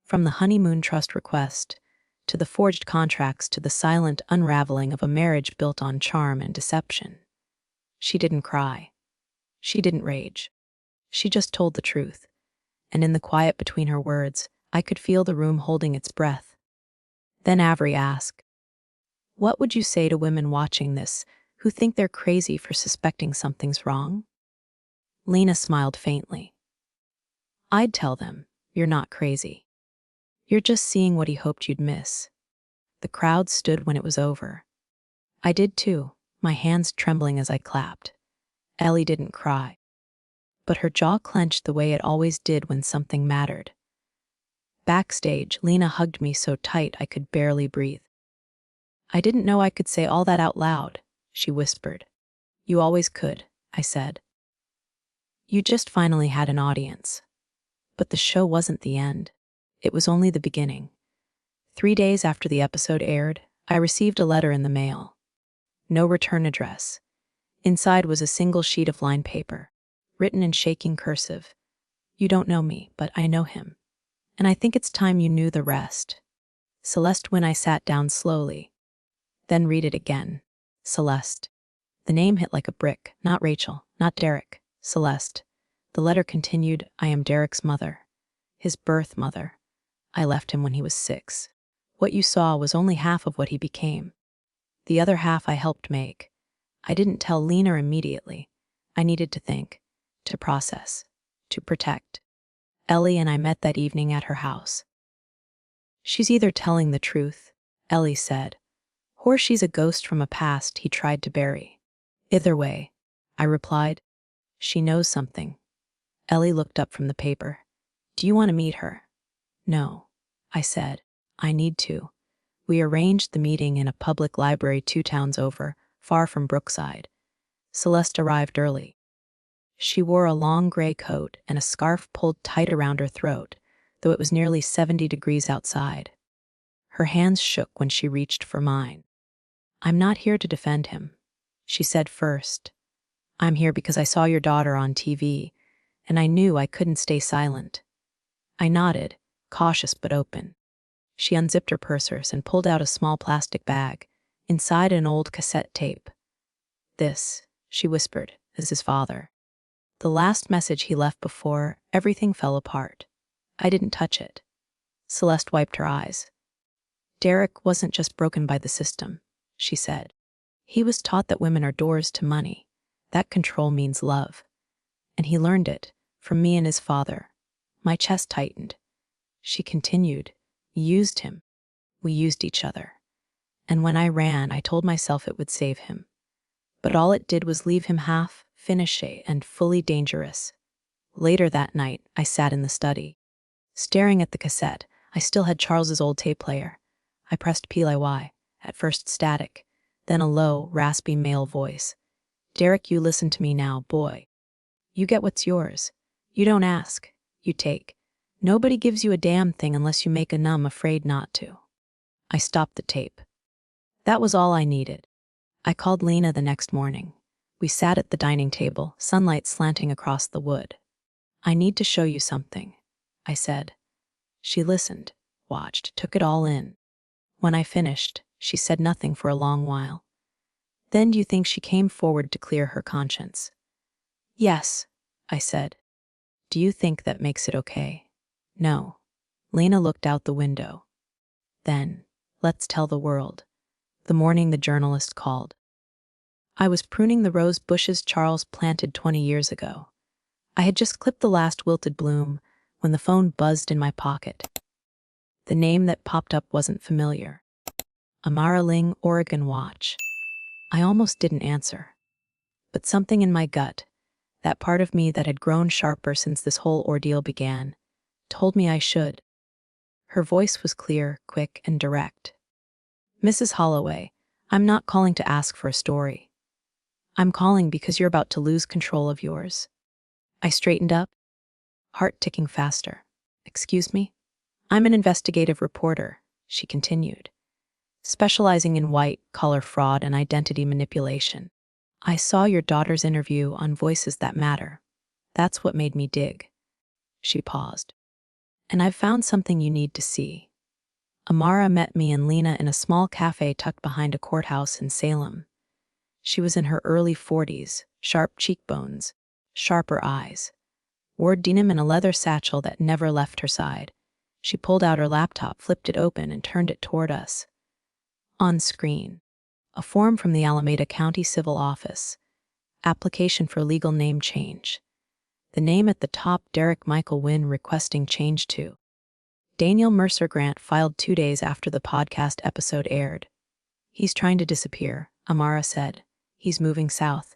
From the honeymoon trust request, to the forged contracts, to the silent unraveling of a marriage built on charm and deception. She didn't cry. She didn't rage. She just told the truth. And in the quiet between her words, I could feel the room holding its breath. Then Avery asked, "What would you say to women watching this who think they're crazy for suspecting something's wrong?" Lena smiled faintly. "I'd tell them, you're not crazy. You're just seeing what he hoped you'd miss." The crowd stood when it was over. I did too, my hands trembling as I clapped. Ellie didn't cry, but her jaw clenched the way it always did when something mattered. Backstage, Lena hugged me so tight I could barely breathe. I didn't know I could say all that out loud, she whispered. You always could, I said. You just finally had an audience. But the show wasn't the end. It was only the beginning. 3 days after the episode aired, I received a letter in the mail. No return address. Inside was a single sheet of lined paper, written in shaking cursive. You don't know me, but I know him. And I think it's time you knew the rest. Celeste. When I sat down slowly. Then read it again. Celeste. The name hit like a brick. Not Rachel, not Derek. Celeste. The letter continued, I am Derek's mother. His birth mother. I left him when he was 6. What you saw was only half of what he became. The other half I helped make. I didn't tell Lena immediately. I needed to think, to process, to protect. Ellie and I met that evening at her house. She's either telling the truth, Ellie said, or she's a ghost from a past he tried to bury. Either way, I replied. She knows something. Ellie looked up from the paper. Do you want to meet her? No, I said. I need to. We arranged the meeting in a public library 2 towns over, far from Brookside. Celeste arrived early. She wore a long gray coat and a scarf pulled tight around her throat, though it was nearly 70 degrees outside. Her hands shook when she reached for mine. I'm not here to defend him, she said first. I'm here because I saw your daughter on TV, and I knew I couldn't stay silent. I nodded, cautious but open. She unzipped her purse and pulled out a small plastic bag, inside an old cassette tape. This, she whispered, is his father. The last message he left before everything fell apart. I didn't touch it. Celeste wiped her eyes. Derek wasn't just broken by the system, she said. He was taught that women are doors to money. That control means love. And he learned it from me and his father. My chest tightened. She continued, used him. We used each other. And when I ran, I told myself it would save him. But all it did was leave him half, finished and fully dangerous. Later that night, I sat in the study. Staring at the cassette, I still had Charles's old tape player. I pressed play, at first static, then a low, raspy male voice. Derek, you listen to me now, boy. You get what's yours. You don't ask, you take. Nobody gives you a damn thing unless you make a numb afraid not to. I stopped the tape. That was all I needed. I called Lena the next morning. We sat at the dining table, sunlight slanting across the wood. I need to show you something, I said. She listened, watched, took it all in. When I finished, she said nothing for a long while. Then do you think she came forward to clear her conscience? Yes, I said. Do you think that makes it okay? No. Lena looked out the window. Then, let's tell the world. The morning the journalist called. I was pruning the rose bushes Charles planted 20 years ago. I had just clipped the last wilted bloom when the phone buzzed in my pocket. The name that popped up wasn't familiar. Amara Ling, Oregon Watch. I almost didn't answer. But something in my gut, that part of me that had grown sharper since this whole ordeal began, told me I should. Her voice was clear, quick, and direct. Mrs. Holloway, I'm not calling to ask for a story. I'm calling because you're about to lose control of yours. I straightened up, heart ticking faster. Excuse me? I'm an investigative reporter, she continued, specializing in white-collar fraud and identity manipulation. I saw your daughter's interview on Voices That Matter. That's what made me dig. She paused. And I've found something you need to see. Amara met me and Lena in a small cafe tucked behind a courthouse in Salem. She was in her early 40s, sharp cheekbones, sharper eyes. Wore denim and a leather satchel that never left her side. She pulled out her laptop, flipped it open, and turned it toward us. On screen, a form from the Alameda County Civil Office. Application for legal name change. The name at the top, Derek Michael Wynn, requesting change to Daniel Mercer Grant, filed 2 days after the podcast episode aired. He's trying to disappear. Amara said. He's moving south.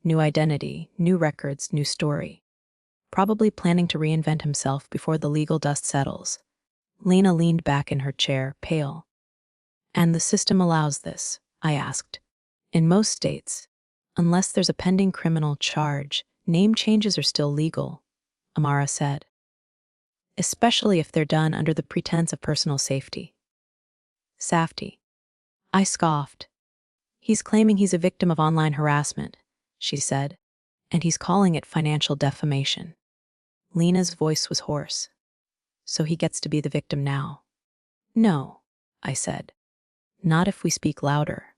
New identity, new records, new story. Probably planning to reinvent himself before the legal dust settles. Lena leaned back in her chair, pale. And the system allows this, I asked. In most states, unless there's a pending criminal charge, name changes are still legal, Amara said. Especially if they're done under the pretense of personal safety. Safety. I scoffed. He's claiming he's a victim of online harassment, she said, and he's calling it financial defamation. Lena's voice was hoarse. So he gets to be the victim now. No, I said. Not if we speak louder.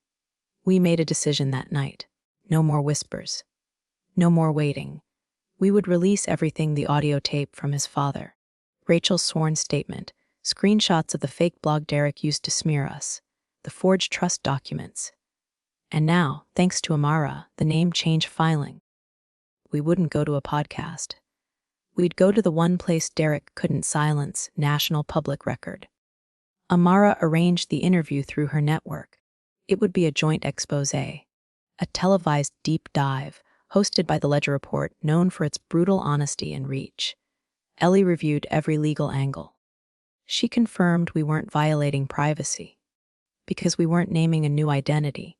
We made a decision that night. No more whispers. No more waiting. We would release everything, the audio tape from his father, Rachel's sworn statement, screenshots of the fake blog Derek used to smear us, the forged trust documents. And now, thanks to Amara, the name change filing. We wouldn't go to a podcast. We'd go to the one place Derek couldn't silence, National Public Record. Amara arranged the interview through her network. It would be a joint expose, a televised deep dive, hosted by the Ledger Report, known for its brutal honesty and reach. Ellie reviewed every legal angle. She confirmed we weren't violating privacy, because we weren't naming a new identity.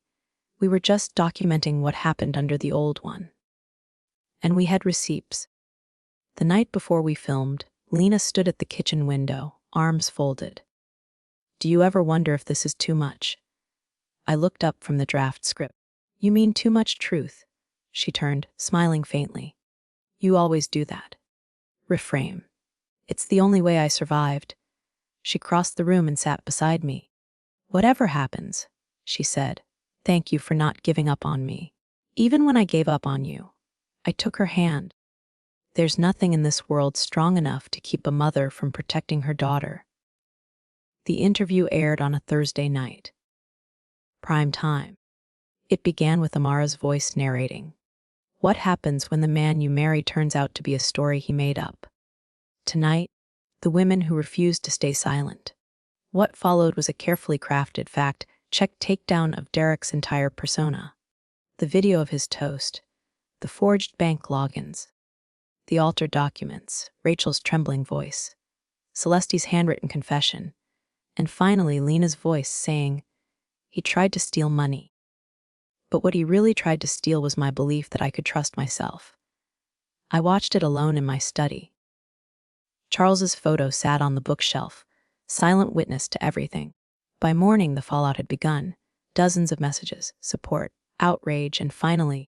We were just documenting what happened under the old one. And we had receipts. The night before we filmed, Lena stood at the kitchen window, arms folded. Do you ever wonder if this is too much? I looked up from the draft script. You mean too much truth? She turned, smiling faintly. You always do that. Reframe. It's the only way I survived. She crossed the room and sat beside me. Whatever happens, she said, thank you for not giving up on me. Even when I gave up on you, I took her hand. There's nothing in this world strong enough to keep a mother from protecting her daughter. The interview aired on a Thursday night. Prime time. It began with Amara's voice narrating. What happens when the man you marry turns out to be a story he made up? Tonight, the women who refused to stay silent. What followed was a carefully crafted fact-check takedown of Derek's entire persona. The video of his toast, the forged bank logins, the altered documents, Rachel's trembling voice, Celeste's handwritten confession, and finally Lena's voice saying, he tried to steal money. But what he really tried to steal was my belief that I could trust myself. I watched it alone in my study. Charles's photo sat on the bookshelf, silent witness to everything. By morning, the fallout had begun. Dozens of messages, support, outrage, and finally,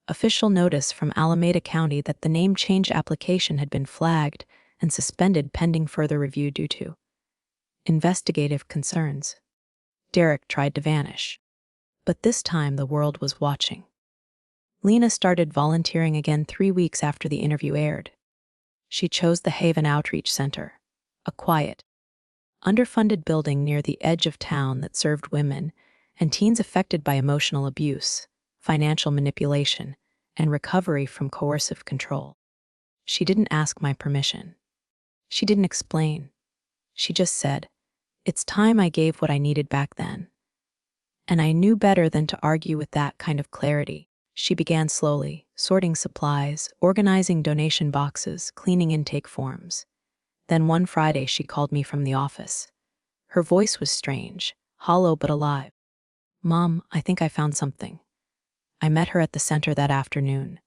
official notice from Alameda County that the name change application had been flagged and suspended pending further review due to investigative concerns. Derek tried to vanish. But this time the world was watching. Lena started volunteering again 3 weeks after the interview aired. She chose the Haven Outreach Center, a quiet, underfunded building near the edge of town that served women and teens affected by emotional abuse, financial manipulation, and recovery from coercive control. She didn't ask my permission. She didn't explain. She just said, it's time I gave what I needed back then. And I knew better than to argue with that kind of clarity. She began slowly, sorting supplies, organizing donation boxes, cleaning intake forms. Then one Friday she called me from the office. Her voice was strange, hollow but alive. Mom, I think I found something. I met her at the center that afternoon.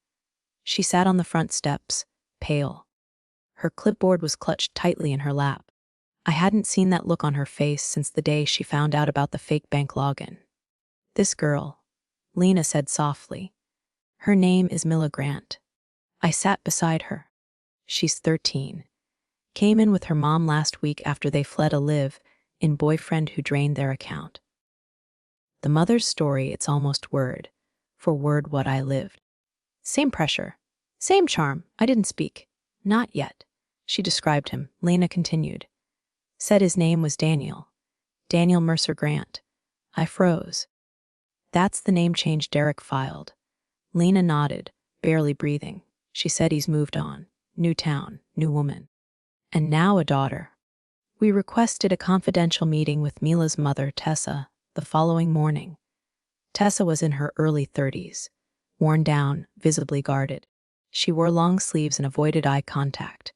She sat on the front steps, pale. Her clipboard was clutched tightly in her lap. I hadn't seen that look on her face since the day she found out about the fake bank login. This girl, Lena said softly. Her name is Mila Grant. I sat beside her. She's 13. Came in with her mom last week after they fled a live-in boyfriend who drained their account. The mother's story, it's almost word for word what I lived. Same pressure, same charm. I didn't speak. Not yet. She described him. Lena continued. Said his name was Daniel. Daniel Mercer Grant. I froze. That's the name change Derek filed. Lena nodded, barely breathing. She said he's moved on. New town, new woman. And now a daughter. We requested a confidential meeting with Mila's mother, Tessa, the following morning. Tessa was in her early 30s, worn down, visibly guarded. She wore long sleeves and avoided eye contact,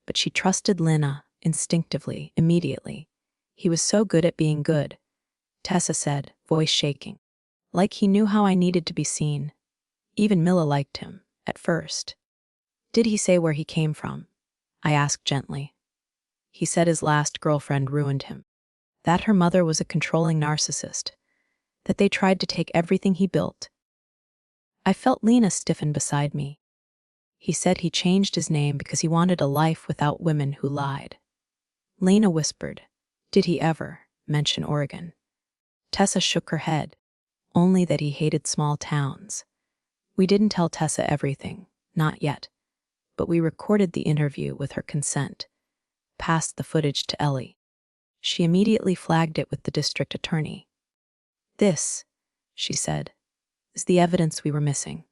but she trusted Lina instinctively, immediately. He was so good at being good, Tessa said, voice shaking. Like he knew how I needed to be seen. Even Mila liked him, at first. Did he say where he came from? I asked gently. He said his last girlfriend ruined him. That her mother was a controlling narcissist. That they tried to take everything he built. I felt Lina stiffen beside me. He said he changed his name because he wanted a life without women who lied. Lena whispered, "Did he ever mention Oregon?" Tessa shook her head, only that he hated small towns. We didn't tell Tessa everything, not yet, but we recorded the interview with her consent, passed the footage to Ellie. She immediately flagged it with the district attorney. "This," she said, "is the evidence we were missing.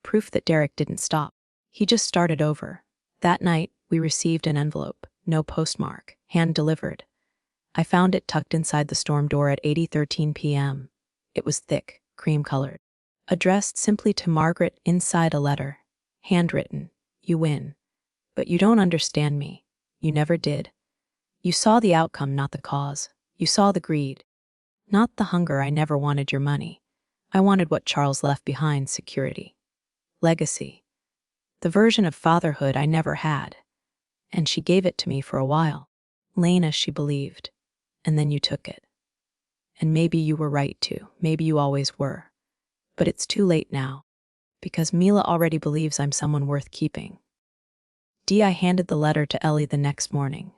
Proof that Derek didn't stop. He just started over." That night, we received an envelope, no postmark, hand-delivered. I found it tucked inside the storm door at 8:13 p.m. It was thick, cream-colored. Addressed simply to Margaret inside a letter. Handwritten, "You win. But you don't understand me. You never did. You saw the outcome, not the cause. You saw the greed. Not the hunger. I never wanted your money. I wanted what Charles left behind, security. Legacy. The version of fatherhood I never had. And she gave it to me for a while. Lena, she believed. And then you took it. And maybe you were right too. Maybe you always were. But it's too late now. Because Mila already believes I'm someone worth keeping." I handed the letter to Ellie the next morning.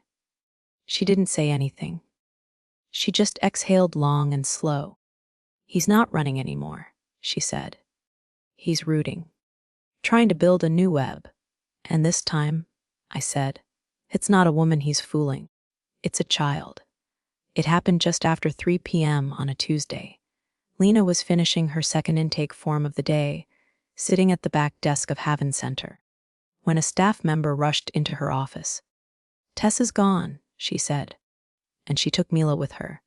She didn't say anything. She just exhaled long and slow. "He's not running anymore," she said. "He's rooting. Trying to build a new web. And this time," I said, "it's not a woman he's fooling. It's a child." It happened just after 3 p.m. on a Tuesday. Lena was finishing her second intake form of the day, sitting at the back desk of Haven Center, when a staff member rushed into her office. "Tessa's gone," she said, and she took Mila with her.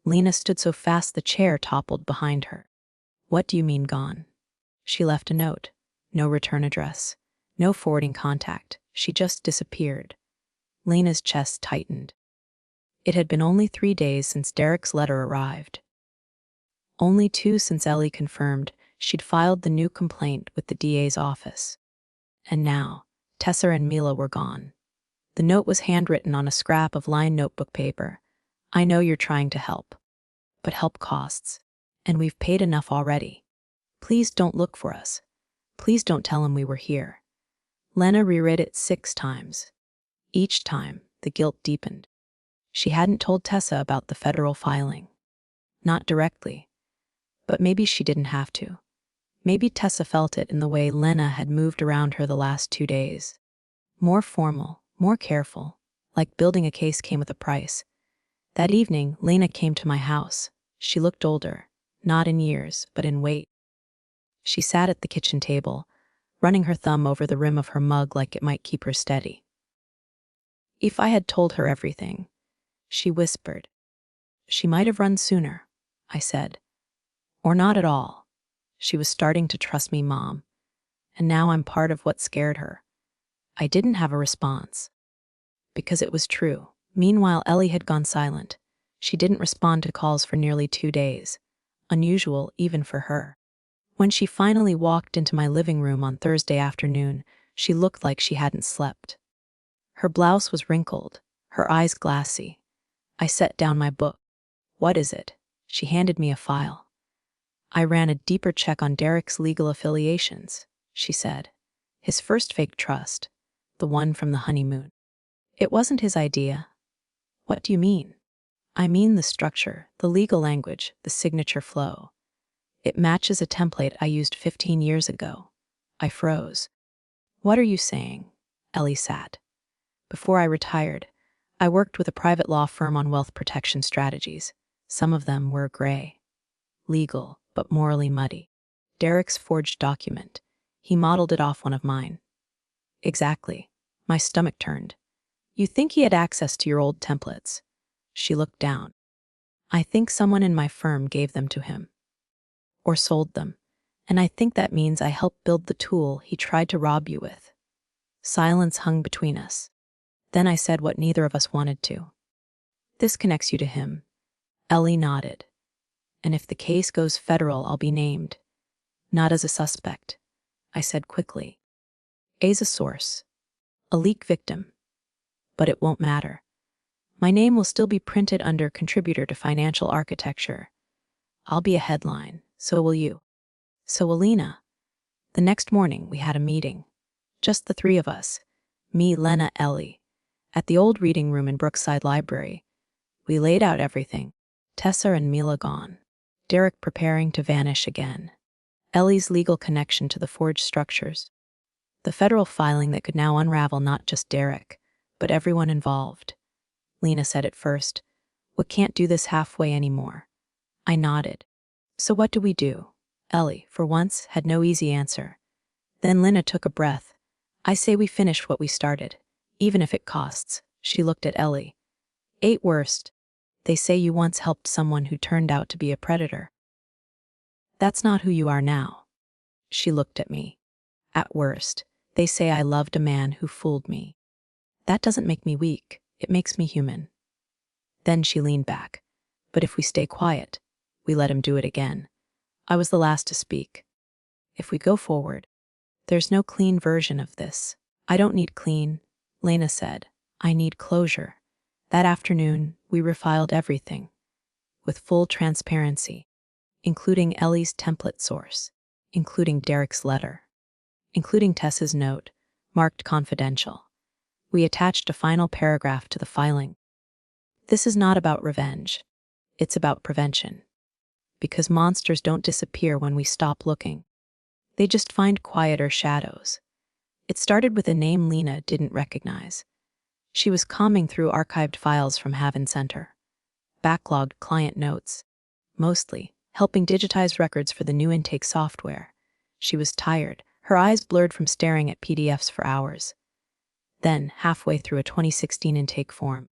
Lena stood so fast the chair toppled behind her. "What do you mean gone?" "She left a note. No return address. No forwarding contact. She just disappeared." Lena's chest tightened. It had been only 3 days since Derek's letter arrived. Only 2 since Ellie confirmed she'd filed the new complaint with the DA's office. And now, Tessa and Mila were gone. The note was handwritten on a scrap of lined notebook paper. "I know you're trying to help. But help costs. And we've paid enough already. Please don't look for us. Please don't tell him we were here." Lena reread it 6 times. Each time, the guilt deepened. She hadn't told Tessa about the federal filing. Not directly. But maybe she didn't have to. Maybe Tessa felt it in the way Lena had moved around her the last 2 days. More formal, more careful, like building a case came with a price. That evening, Lena came to my house. She looked older, not in years, but in weight. She sat at the kitchen table, running her thumb over the rim of her mug like it might keep her steady. "If I had told her everything," she whispered. "She might have run sooner," I said. "Or not at all. She was starting to trust me, Mom. And now I'm part of what scared her." I didn't have a response. Because it was true. Meanwhile, Ellie had gone silent. She didn't respond to calls for nearly 2 days. Unusual, even for her. When she finally walked into my living room on Thursday afternoon, she looked like she hadn't slept. Her blouse was wrinkled, her eyes glassy. I set down my book. "What is it?" She handed me a file. "I ran a deeper check on Derek's legal affiliations," she said. "His first fake trust, the one from the honeymoon. It wasn't his idea." "What do you mean?" "I mean the structure, the legal language, the signature flow. It matches a template I used 15 years ago." I froze. "What are you saying?" Ellie sat. "Before I retired, I worked with a private law firm on wealth protection strategies. Some of them were gray. Legal, but morally muddy. Derek's forged document. He modeled it off one of mine." "Exactly." My stomach turned. "You think he had access to your old templates?" She looked down. "I think someone in my firm gave them to him." or sold them, and I think that means I helped build the tool he tried to rob you with. Silence hung between us. Then I said what neither of us wanted to. This connects you to him. Ellie nodded. And if the case goes federal, I'll be named. Not as a suspect, I said quickly. As a source. A leak victim. But it won't matter. My name will still be printed under contributor to financial architecture. I'll be a headline, so will you. So will Lena. The next morning we had a meeting. Just the three of us. Me, Lena, Ellie. At the old reading room in Brookside Library. We laid out everything. Tessa and Mila gone. Derek preparing to vanish again. Ellie's legal connection to the forged structures. The federal filing that could now unravel not just Derek, but everyone involved. Lena said at first, "We can't do this halfway anymore." I nodded. So what do we do? Ellie, for once, had no easy answer. Then Lena took a breath. I say we finish what we started, even if it costs. She looked at Ellie. At worst, they say you once helped someone who turned out to be a predator. That's not who you are now. She looked at me. At worst, they say I loved a man who fooled me. That doesn't make me weak, it makes me human. Then she leaned back. But if we stay quiet, we let him do it again. I was the last to speak. If we go forward, there's no clean version of this. I don't need clean, Lena said. I need closure. That afternoon, we refiled everything. With full transparency. Including Ellie's template source. Including Derek's letter. Including Tessa's note, marked confidential. We attached a final paragraph to the filing. This is not about revenge. It's about prevention. Because monsters don't disappear when we stop looking. They just find quieter shadows. It started with a name Lena didn't recognize. She was combing through archived files from Haven Center. Backlogged client notes. Mostly, helping digitize records for the new intake software. She was tired, her eyes blurred from staring at PDFs for hours. Then, halfway through a 2016 intake form,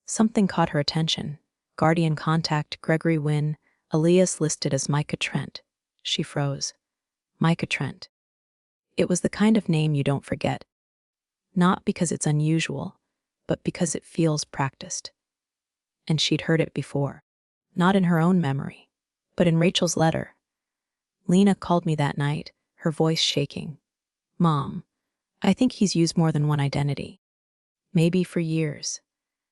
something caught her attention. Guardian contact Gregory Wynn, alias listed as Micah Trent. She froze. Micah Trent. It was the kind of name you don't forget. Not because it's unusual, but because it feels practiced. And she'd heard it before. Not in her own memory, but in Rachel's letter. Lena called me that night, her voice shaking. Mom, I think he's used more than one identity. Maybe for years.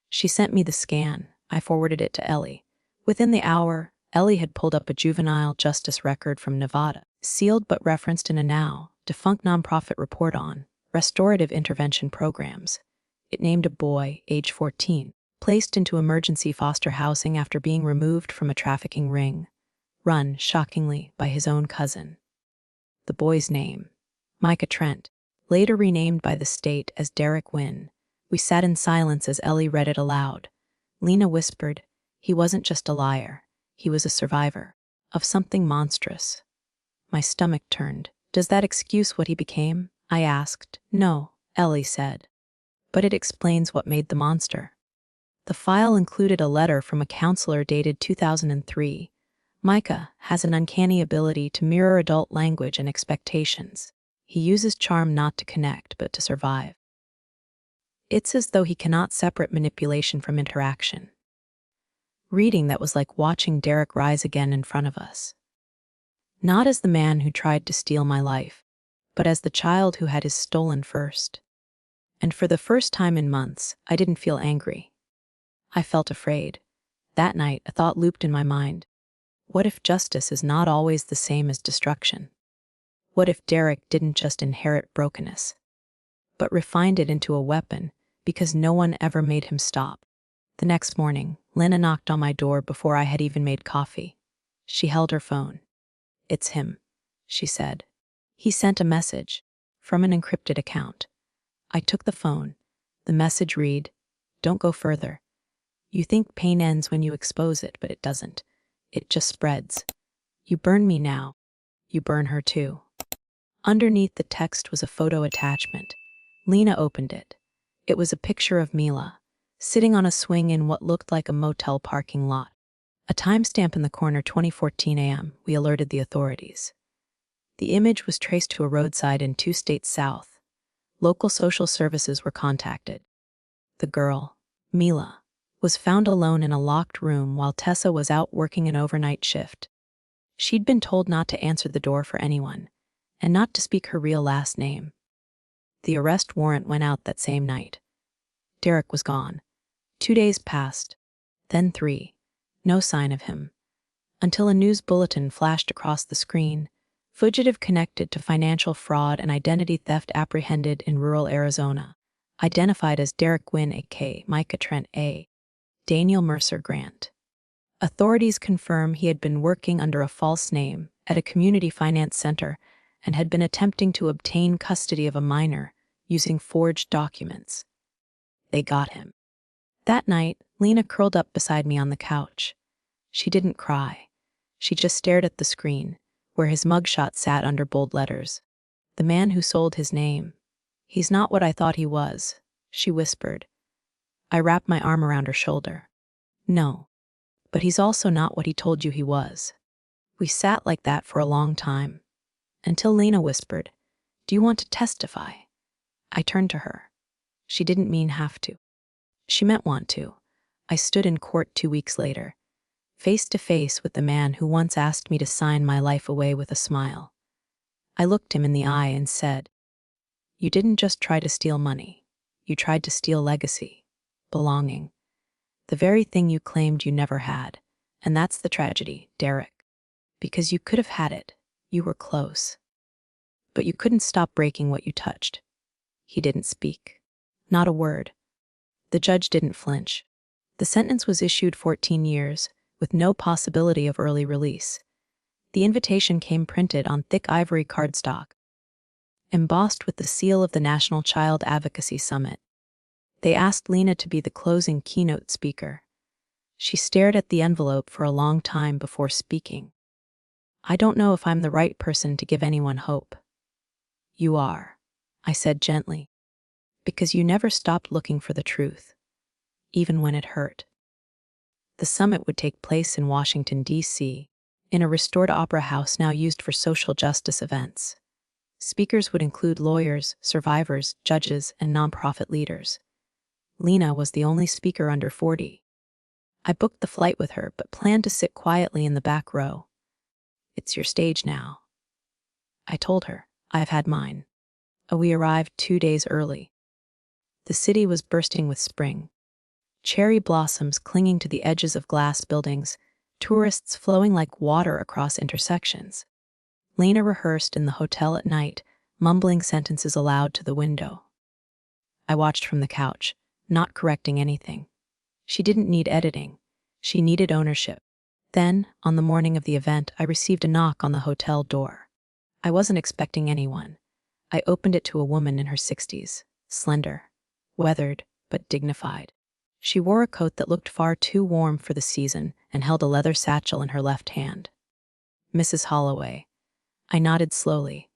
She sent me the scan. I forwarded it to Ellie. Within the hour, Ellie had pulled up a juvenile justice record from Nevada, sealed but referenced in a now defunct nonprofit report on restorative intervention programs. It named a boy, age 14, placed into emergency foster housing after being removed from a trafficking ring, run, shockingly, by his own cousin. The boy's name, Micah Trent, later renamed by the state as Derek Wynn. We sat in silence as Ellie read it aloud. Lena whispered, he wasn't just a liar, he was a survivor of something monstrous. My stomach turned. Does that excuse what he became? I asked. No, Ellie said. But it explains what made the monster. The file included a letter from a counselor dated 2003. Micah has an uncanny ability to mirror adult language and expectations. He uses charm not to connect, but to survive. It's as though he cannot separate manipulation from interaction. Reading that was like watching Derek rise again in front of us. Not as the man who tried to steal my life, but as the child who had his stolen first. And for the first time in months, I didn't feel angry. I felt afraid. That night, a thought looped in my mind. What if justice is not always the same as destruction? What if Derek didn't just inherit brokenness, but refined it into a weapon because no one ever made him stop? The next morning, Lena knocked on my door before I had even made coffee. She held her phone. It's him, she said. He sent a message from an encrypted account. I took the phone. The message read, "Don't go further. You think pain ends when you expose it, but it doesn't. It just spreads. You burn me now. You burn her too." Underneath the text was a photo attachment. Lena opened it. It was a picture of Mila, sitting on a swing in what looked like a motel parking lot. A timestamp in the corner, 2014 a.m. We alerted the authorities. The image was traced to a roadside in 2 states south. Local social services were contacted. The girl, Mila, was found alone in a locked room while Tessa was out working an overnight shift. She'd been told not to answer the door for anyone, and not to speak her real last name. The arrest warrant went out that same night. Derek was gone. 2 days passed, then 3. No sign of him. Until a news bulletin flashed across the screen. Fugitive connected to financial fraud and identity theft apprehended in rural Arizona. Identified as Derek Wynn A.K. Micah Trent A. Daniel Mercer Grant. Authorities confirm he had been working under a false name at a community finance center and had been attempting to obtain custody of a minor using forged documents. They got him. That night, Lena curled up beside me on the couch. She didn't cry. She just stared at the screen, where his mugshot sat under bold letters. The man who sold his name. He's not what I thought he was, she whispered. I wrapped my arm around her shoulder. No, but he's also not what he told you he was. We sat like that for a long time, until Lena whispered, Do you want to testify? I turned to her. She didn't mean have to. She meant want to. I stood in court 2 weeks later, face to face with the man who once asked me to sign my life away with a smile. I looked him in the eye and said, You didn't just try to steal money. You tried to steal legacy, belonging, the very thing you claimed you never had. And that's the tragedy, Derek. Because you could have had it. You were close. But you couldn't stop breaking what you touched. He didn't speak. Not a word. The judge didn't flinch. The sentence was issued 14 years, with no possibility of early release. The invitation came printed on thick ivory cardstock, embossed with the seal of the National Child Advocacy Summit. They asked Lena to be the closing keynote speaker. She stared at the envelope for a long time before speaking. I don't know if I'm the right person to give anyone hope. You are, I said gently, because you never stopped looking for the truth, even when it hurt. The summit would take place in Washington, D.C., in a restored opera house now used for social justice events. Speakers would include lawyers, survivors, judges, and nonprofit leaders. Lena was the only speaker under 40. I booked the flight with her, but planned to sit quietly in the back row. It's your stage now. I told her, I've had mine. We arrived 2 days early. The city was bursting with spring. Cherry blossoms clinging to the edges of glass buildings, tourists flowing like water across intersections. Lena rehearsed in the hotel at night, mumbling sentences aloud to the window. I watched from the couch, not correcting anything. She didn't need editing. She needed ownership. Then, on the morning of the event, I received a knock on the hotel door. I wasn't expecting anyone. I opened it to a woman in her 60s, slender, weathered, but dignified. She wore a coat that looked far too warm for the season and held a leather satchel in her left hand. Mrs. Holloway. I nodded slowly.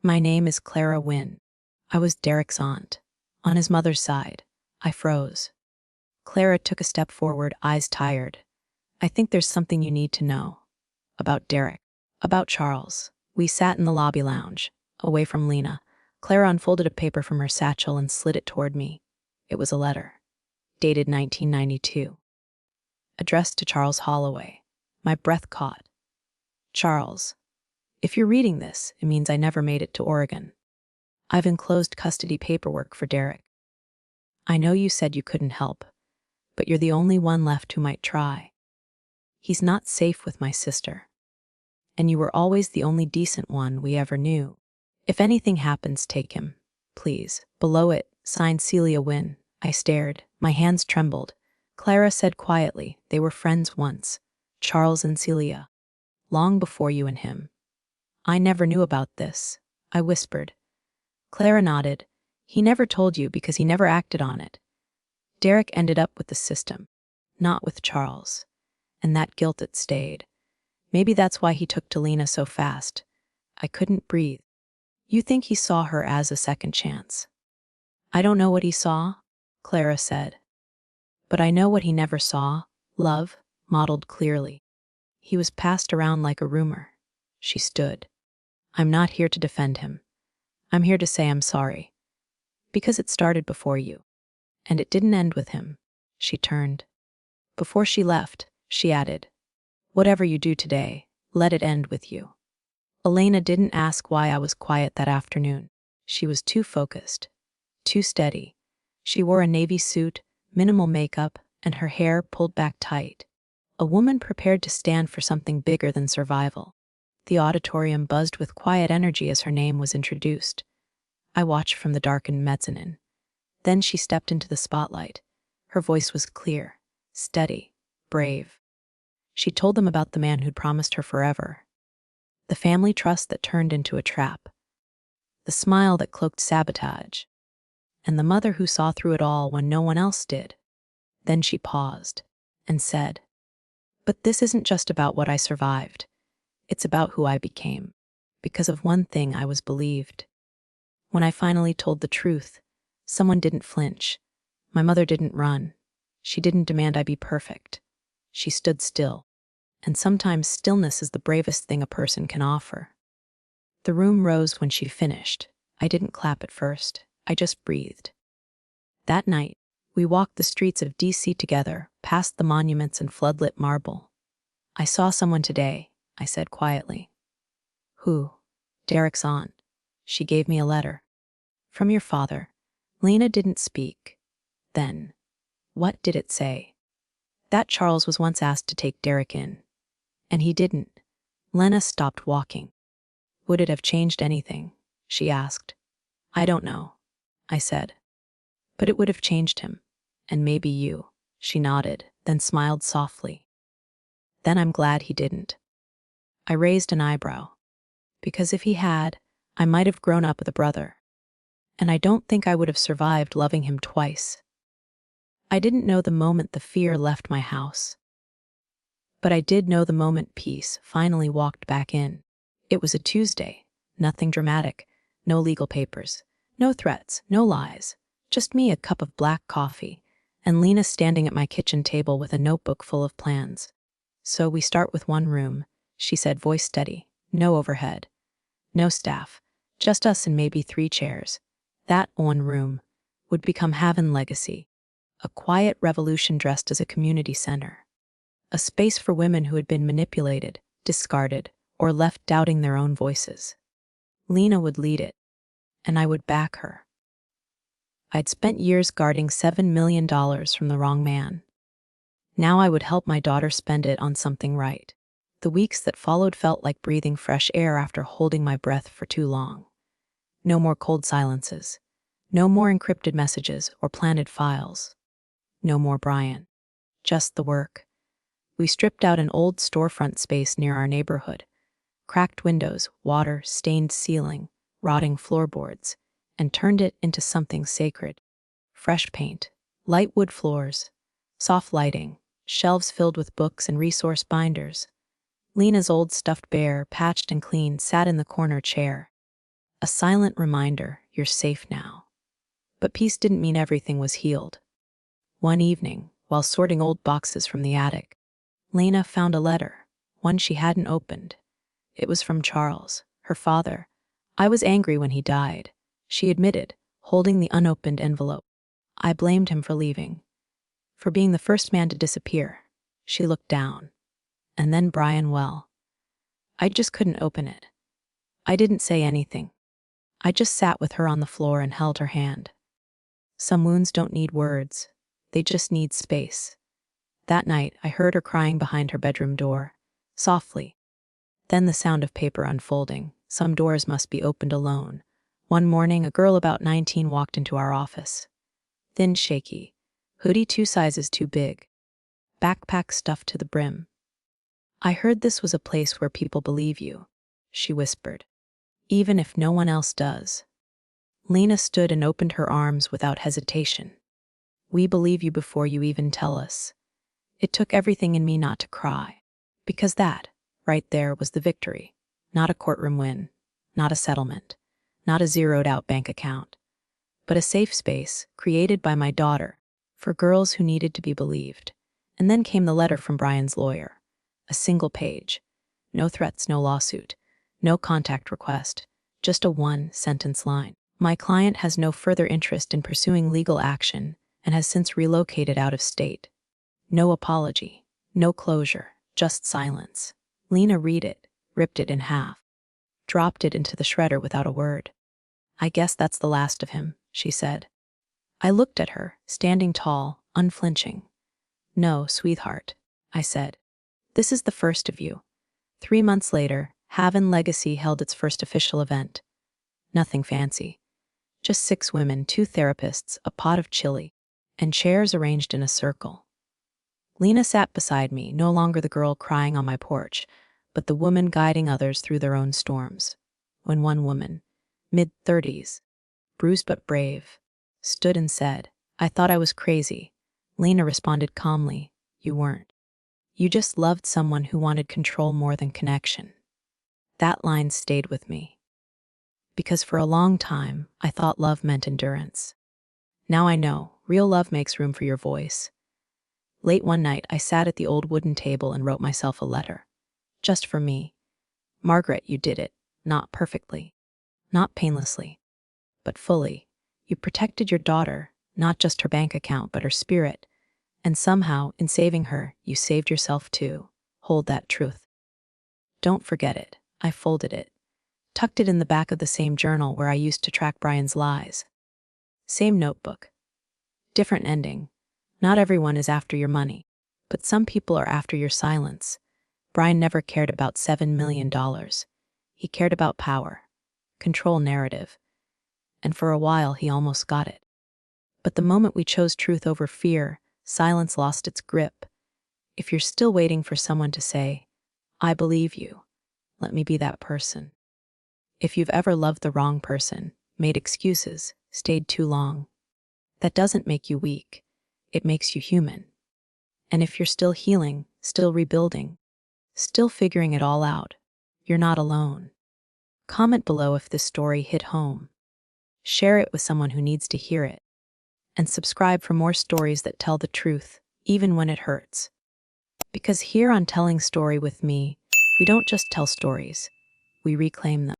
My name is Clara Wynn. I was Derek's aunt. On his mother's side. I froze. Clara took a step forward, eyes tired. I think there's something you need to know. About Derek. About Charles. We sat in the lobby lounge, away from Lena. Clara unfolded a paper from her satchel and slid it toward me. It was a letter. Dated 1992. Addressed to Charles Holloway. My breath caught. Charles, if you're reading this, it means I never made it to Oregon. I've enclosed custody paperwork for Derek. I know you said you couldn't help, but you're the only one left who might try. He's not safe with my sister. And you were always the only decent one we ever knew. If anything happens, take him, please. Below it, signed Celia Wynn. I stared. My hands trembled. Clara said quietly, they were friends once, Charles and Celia. Long before you and him. I never knew about this, I whispered. Clara nodded. He never told you because he never acted on it. Derek ended up with the system, not with Charles. And that guilt it stayed. Maybe that's why he took to Lena so fast. I couldn't breathe. You think he saw her as a second chance? I don't know what he saw, Clara said. But I know what he never saw, love, modeled clearly. He was passed around like a rumor. She stood. I'm not here to defend him. I'm here to say I'm sorry. Because it started before you. And it didn't end with him. She turned. Before she left, she added, whatever you do today, let it end with you. Elena didn't ask why I was quiet that afternoon. She was too focused, too steady. She wore a navy suit, minimal makeup, and her hair pulled back tight. A woman prepared to stand for something bigger than survival. The auditorium buzzed with quiet energy as her name was introduced. I watched from the darkened mezzanine. Then she stepped into the spotlight. Her voice was clear, steady, brave. She told them about the man who'd promised her forever. The family trust that turned into a trap. The smile that cloaked sabotage. And the mother who saw through it all when no one else did. Then she paused and said, but this isn't just about what I survived. It's about who I became. Because of one thing, I was believed. When I finally told the truth, someone didn't flinch. My mother didn't run. She didn't demand I be perfect. She stood still. And sometimes stillness is the bravest thing a person can offer. The room rose when she finished. I didn't clap at first. I just breathed. That night, we walked the streets of D.C. together, past the monuments and floodlit marble. I saw someone today, I said quietly. Who? Derek's aunt. She gave me a letter. From your father. Lena didn't speak. Then, what did it say? That Charles was once asked to take Derek in. And he didn't. Lena stopped walking. Would it have changed anything? She asked. I don't know, I said. But it would have changed him. And maybe you. She nodded, then smiled softly. Then I'm glad he didn't. I raised an eyebrow. Because if he had, I might have grown up with a brother. And I don't think I would have survived loving him twice. I didn't know the moment the fear left my house. But I did know the moment peace finally walked back in. It was a Tuesday. Nothing dramatic. No legal papers. No threats. No lies. Just me, a cup of black coffee, and Lena standing at my kitchen table with a notebook full of plans. So we start with one room, she said, voice steady. No overhead. No staff. Just us and maybe 3 chairs. That one room would become Haven Legacy. A quiet revolution dressed as a community center. A space for women who had been manipulated, discarded, or left doubting their own voices. Lena would lead it, and I would back her. I'd spent years guarding $7 million from the wrong man. Now I would help my daughter spend it on something right. The weeks that followed felt like breathing fresh air after holding my breath for too long. No more cold silences. No more encrypted messages or planted files. No more Brian. Just the work. We stripped out an old storefront space near our neighborhood. Cracked windows, water, stained ceiling, rotting floorboards, and turned it into something sacred. Fresh paint, light wood floors, soft lighting, shelves filled with books and resource binders. Lena's old stuffed bear, patched and clean, sat in the corner chair. A silent reminder, you're safe now. But peace didn't mean everything was healed. One evening, while sorting old boxes from the attic, Lena found a letter, one she hadn't opened. It was from Charles, her father. I was angry when he died, she admitted, holding the unopened envelope. I blamed him for leaving, for being the first man to disappear. She looked down. And then Brian, well, I just couldn't open it. I didn't say anything. I just sat with her on the floor and held her hand. Some wounds don't need words. They just need space. That night, I heard her crying behind her bedroom door, softly. Then the sound of paper unfolding. Some doors must be opened alone. One morning, a girl about 19 walked into our office. Thin, shaky, hoodie 2 sizes too big, backpack stuffed to the brim. I heard this was a place where people believe you, she whispered, even if no one else does. Lena stood and opened her arms without hesitation. We believe you before you even tell us. It took everything in me not to cry, because that, right there, was the victory. Not a courtroom win, not a settlement, not a zeroed-out bank account, but a safe space created by my daughter for girls who needed to be believed. And then came the letter from Brian's lawyer. A single page. No threats, no lawsuit. No contact request. Just a one-sentence line. My client has no further interest in pursuing legal action and has since relocated out of state. No apology. No closure. Just silence. Lena read it, ripped it in half, dropped it into the shredder without a word. I guess that's the last of him, she said. I looked at her, standing tall, unflinching. No, sweetheart, I said. This is the first of you. 3 months later, Haven Legacy held its first official event. Nothing fancy. Just 6 women, 2 therapists, a pot of chili, and chairs arranged in a circle. Lena sat beside me, no longer the girl crying on my porch, but the woman guiding others through their own storms. When one woman, mid-30s, bruised but brave, stood and said, "I thought I was crazy," Lena responded calmly, "You weren't. You just loved someone who wanted control more than connection." That line stayed with me. Because for a long time, I thought love meant endurance. Now I know, real love makes room for your voice. Late one night, I sat at the old wooden table and wrote myself a letter. Just for me. Margaret, you did it. Not perfectly. Not painlessly. But fully. You protected your daughter, not just her bank account, but her spirit. And somehow, in saving her, you saved yourself too. Hold that truth. Don't forget it. I folded it. Tucked it in the back of the same journal where I used to track Brian's lies. Same notebook. Different ending. Not everyone is after your money, but some people are after your silence. Brian never cared about $7 million. He cared about power, control narrative, and for a while he almost got it. But the moment we chose truth over fear, silence lost its grip. If you're still waiting for someone to say, "I believe you," let me be that person. If you've ever loved the wrong person, made excuses, stayed too long, that doesn't make you weak. It makes you human. And if you're still healing, still rebuilding, still figuring it all out, you're not alone. Comment below if this story hit home. Share it with someone who needs to hear it. And subscribe for more stories that tell the truth, even when it hurts. Because here on Telling Story with Me, we don't just tell stories, we reclaim them.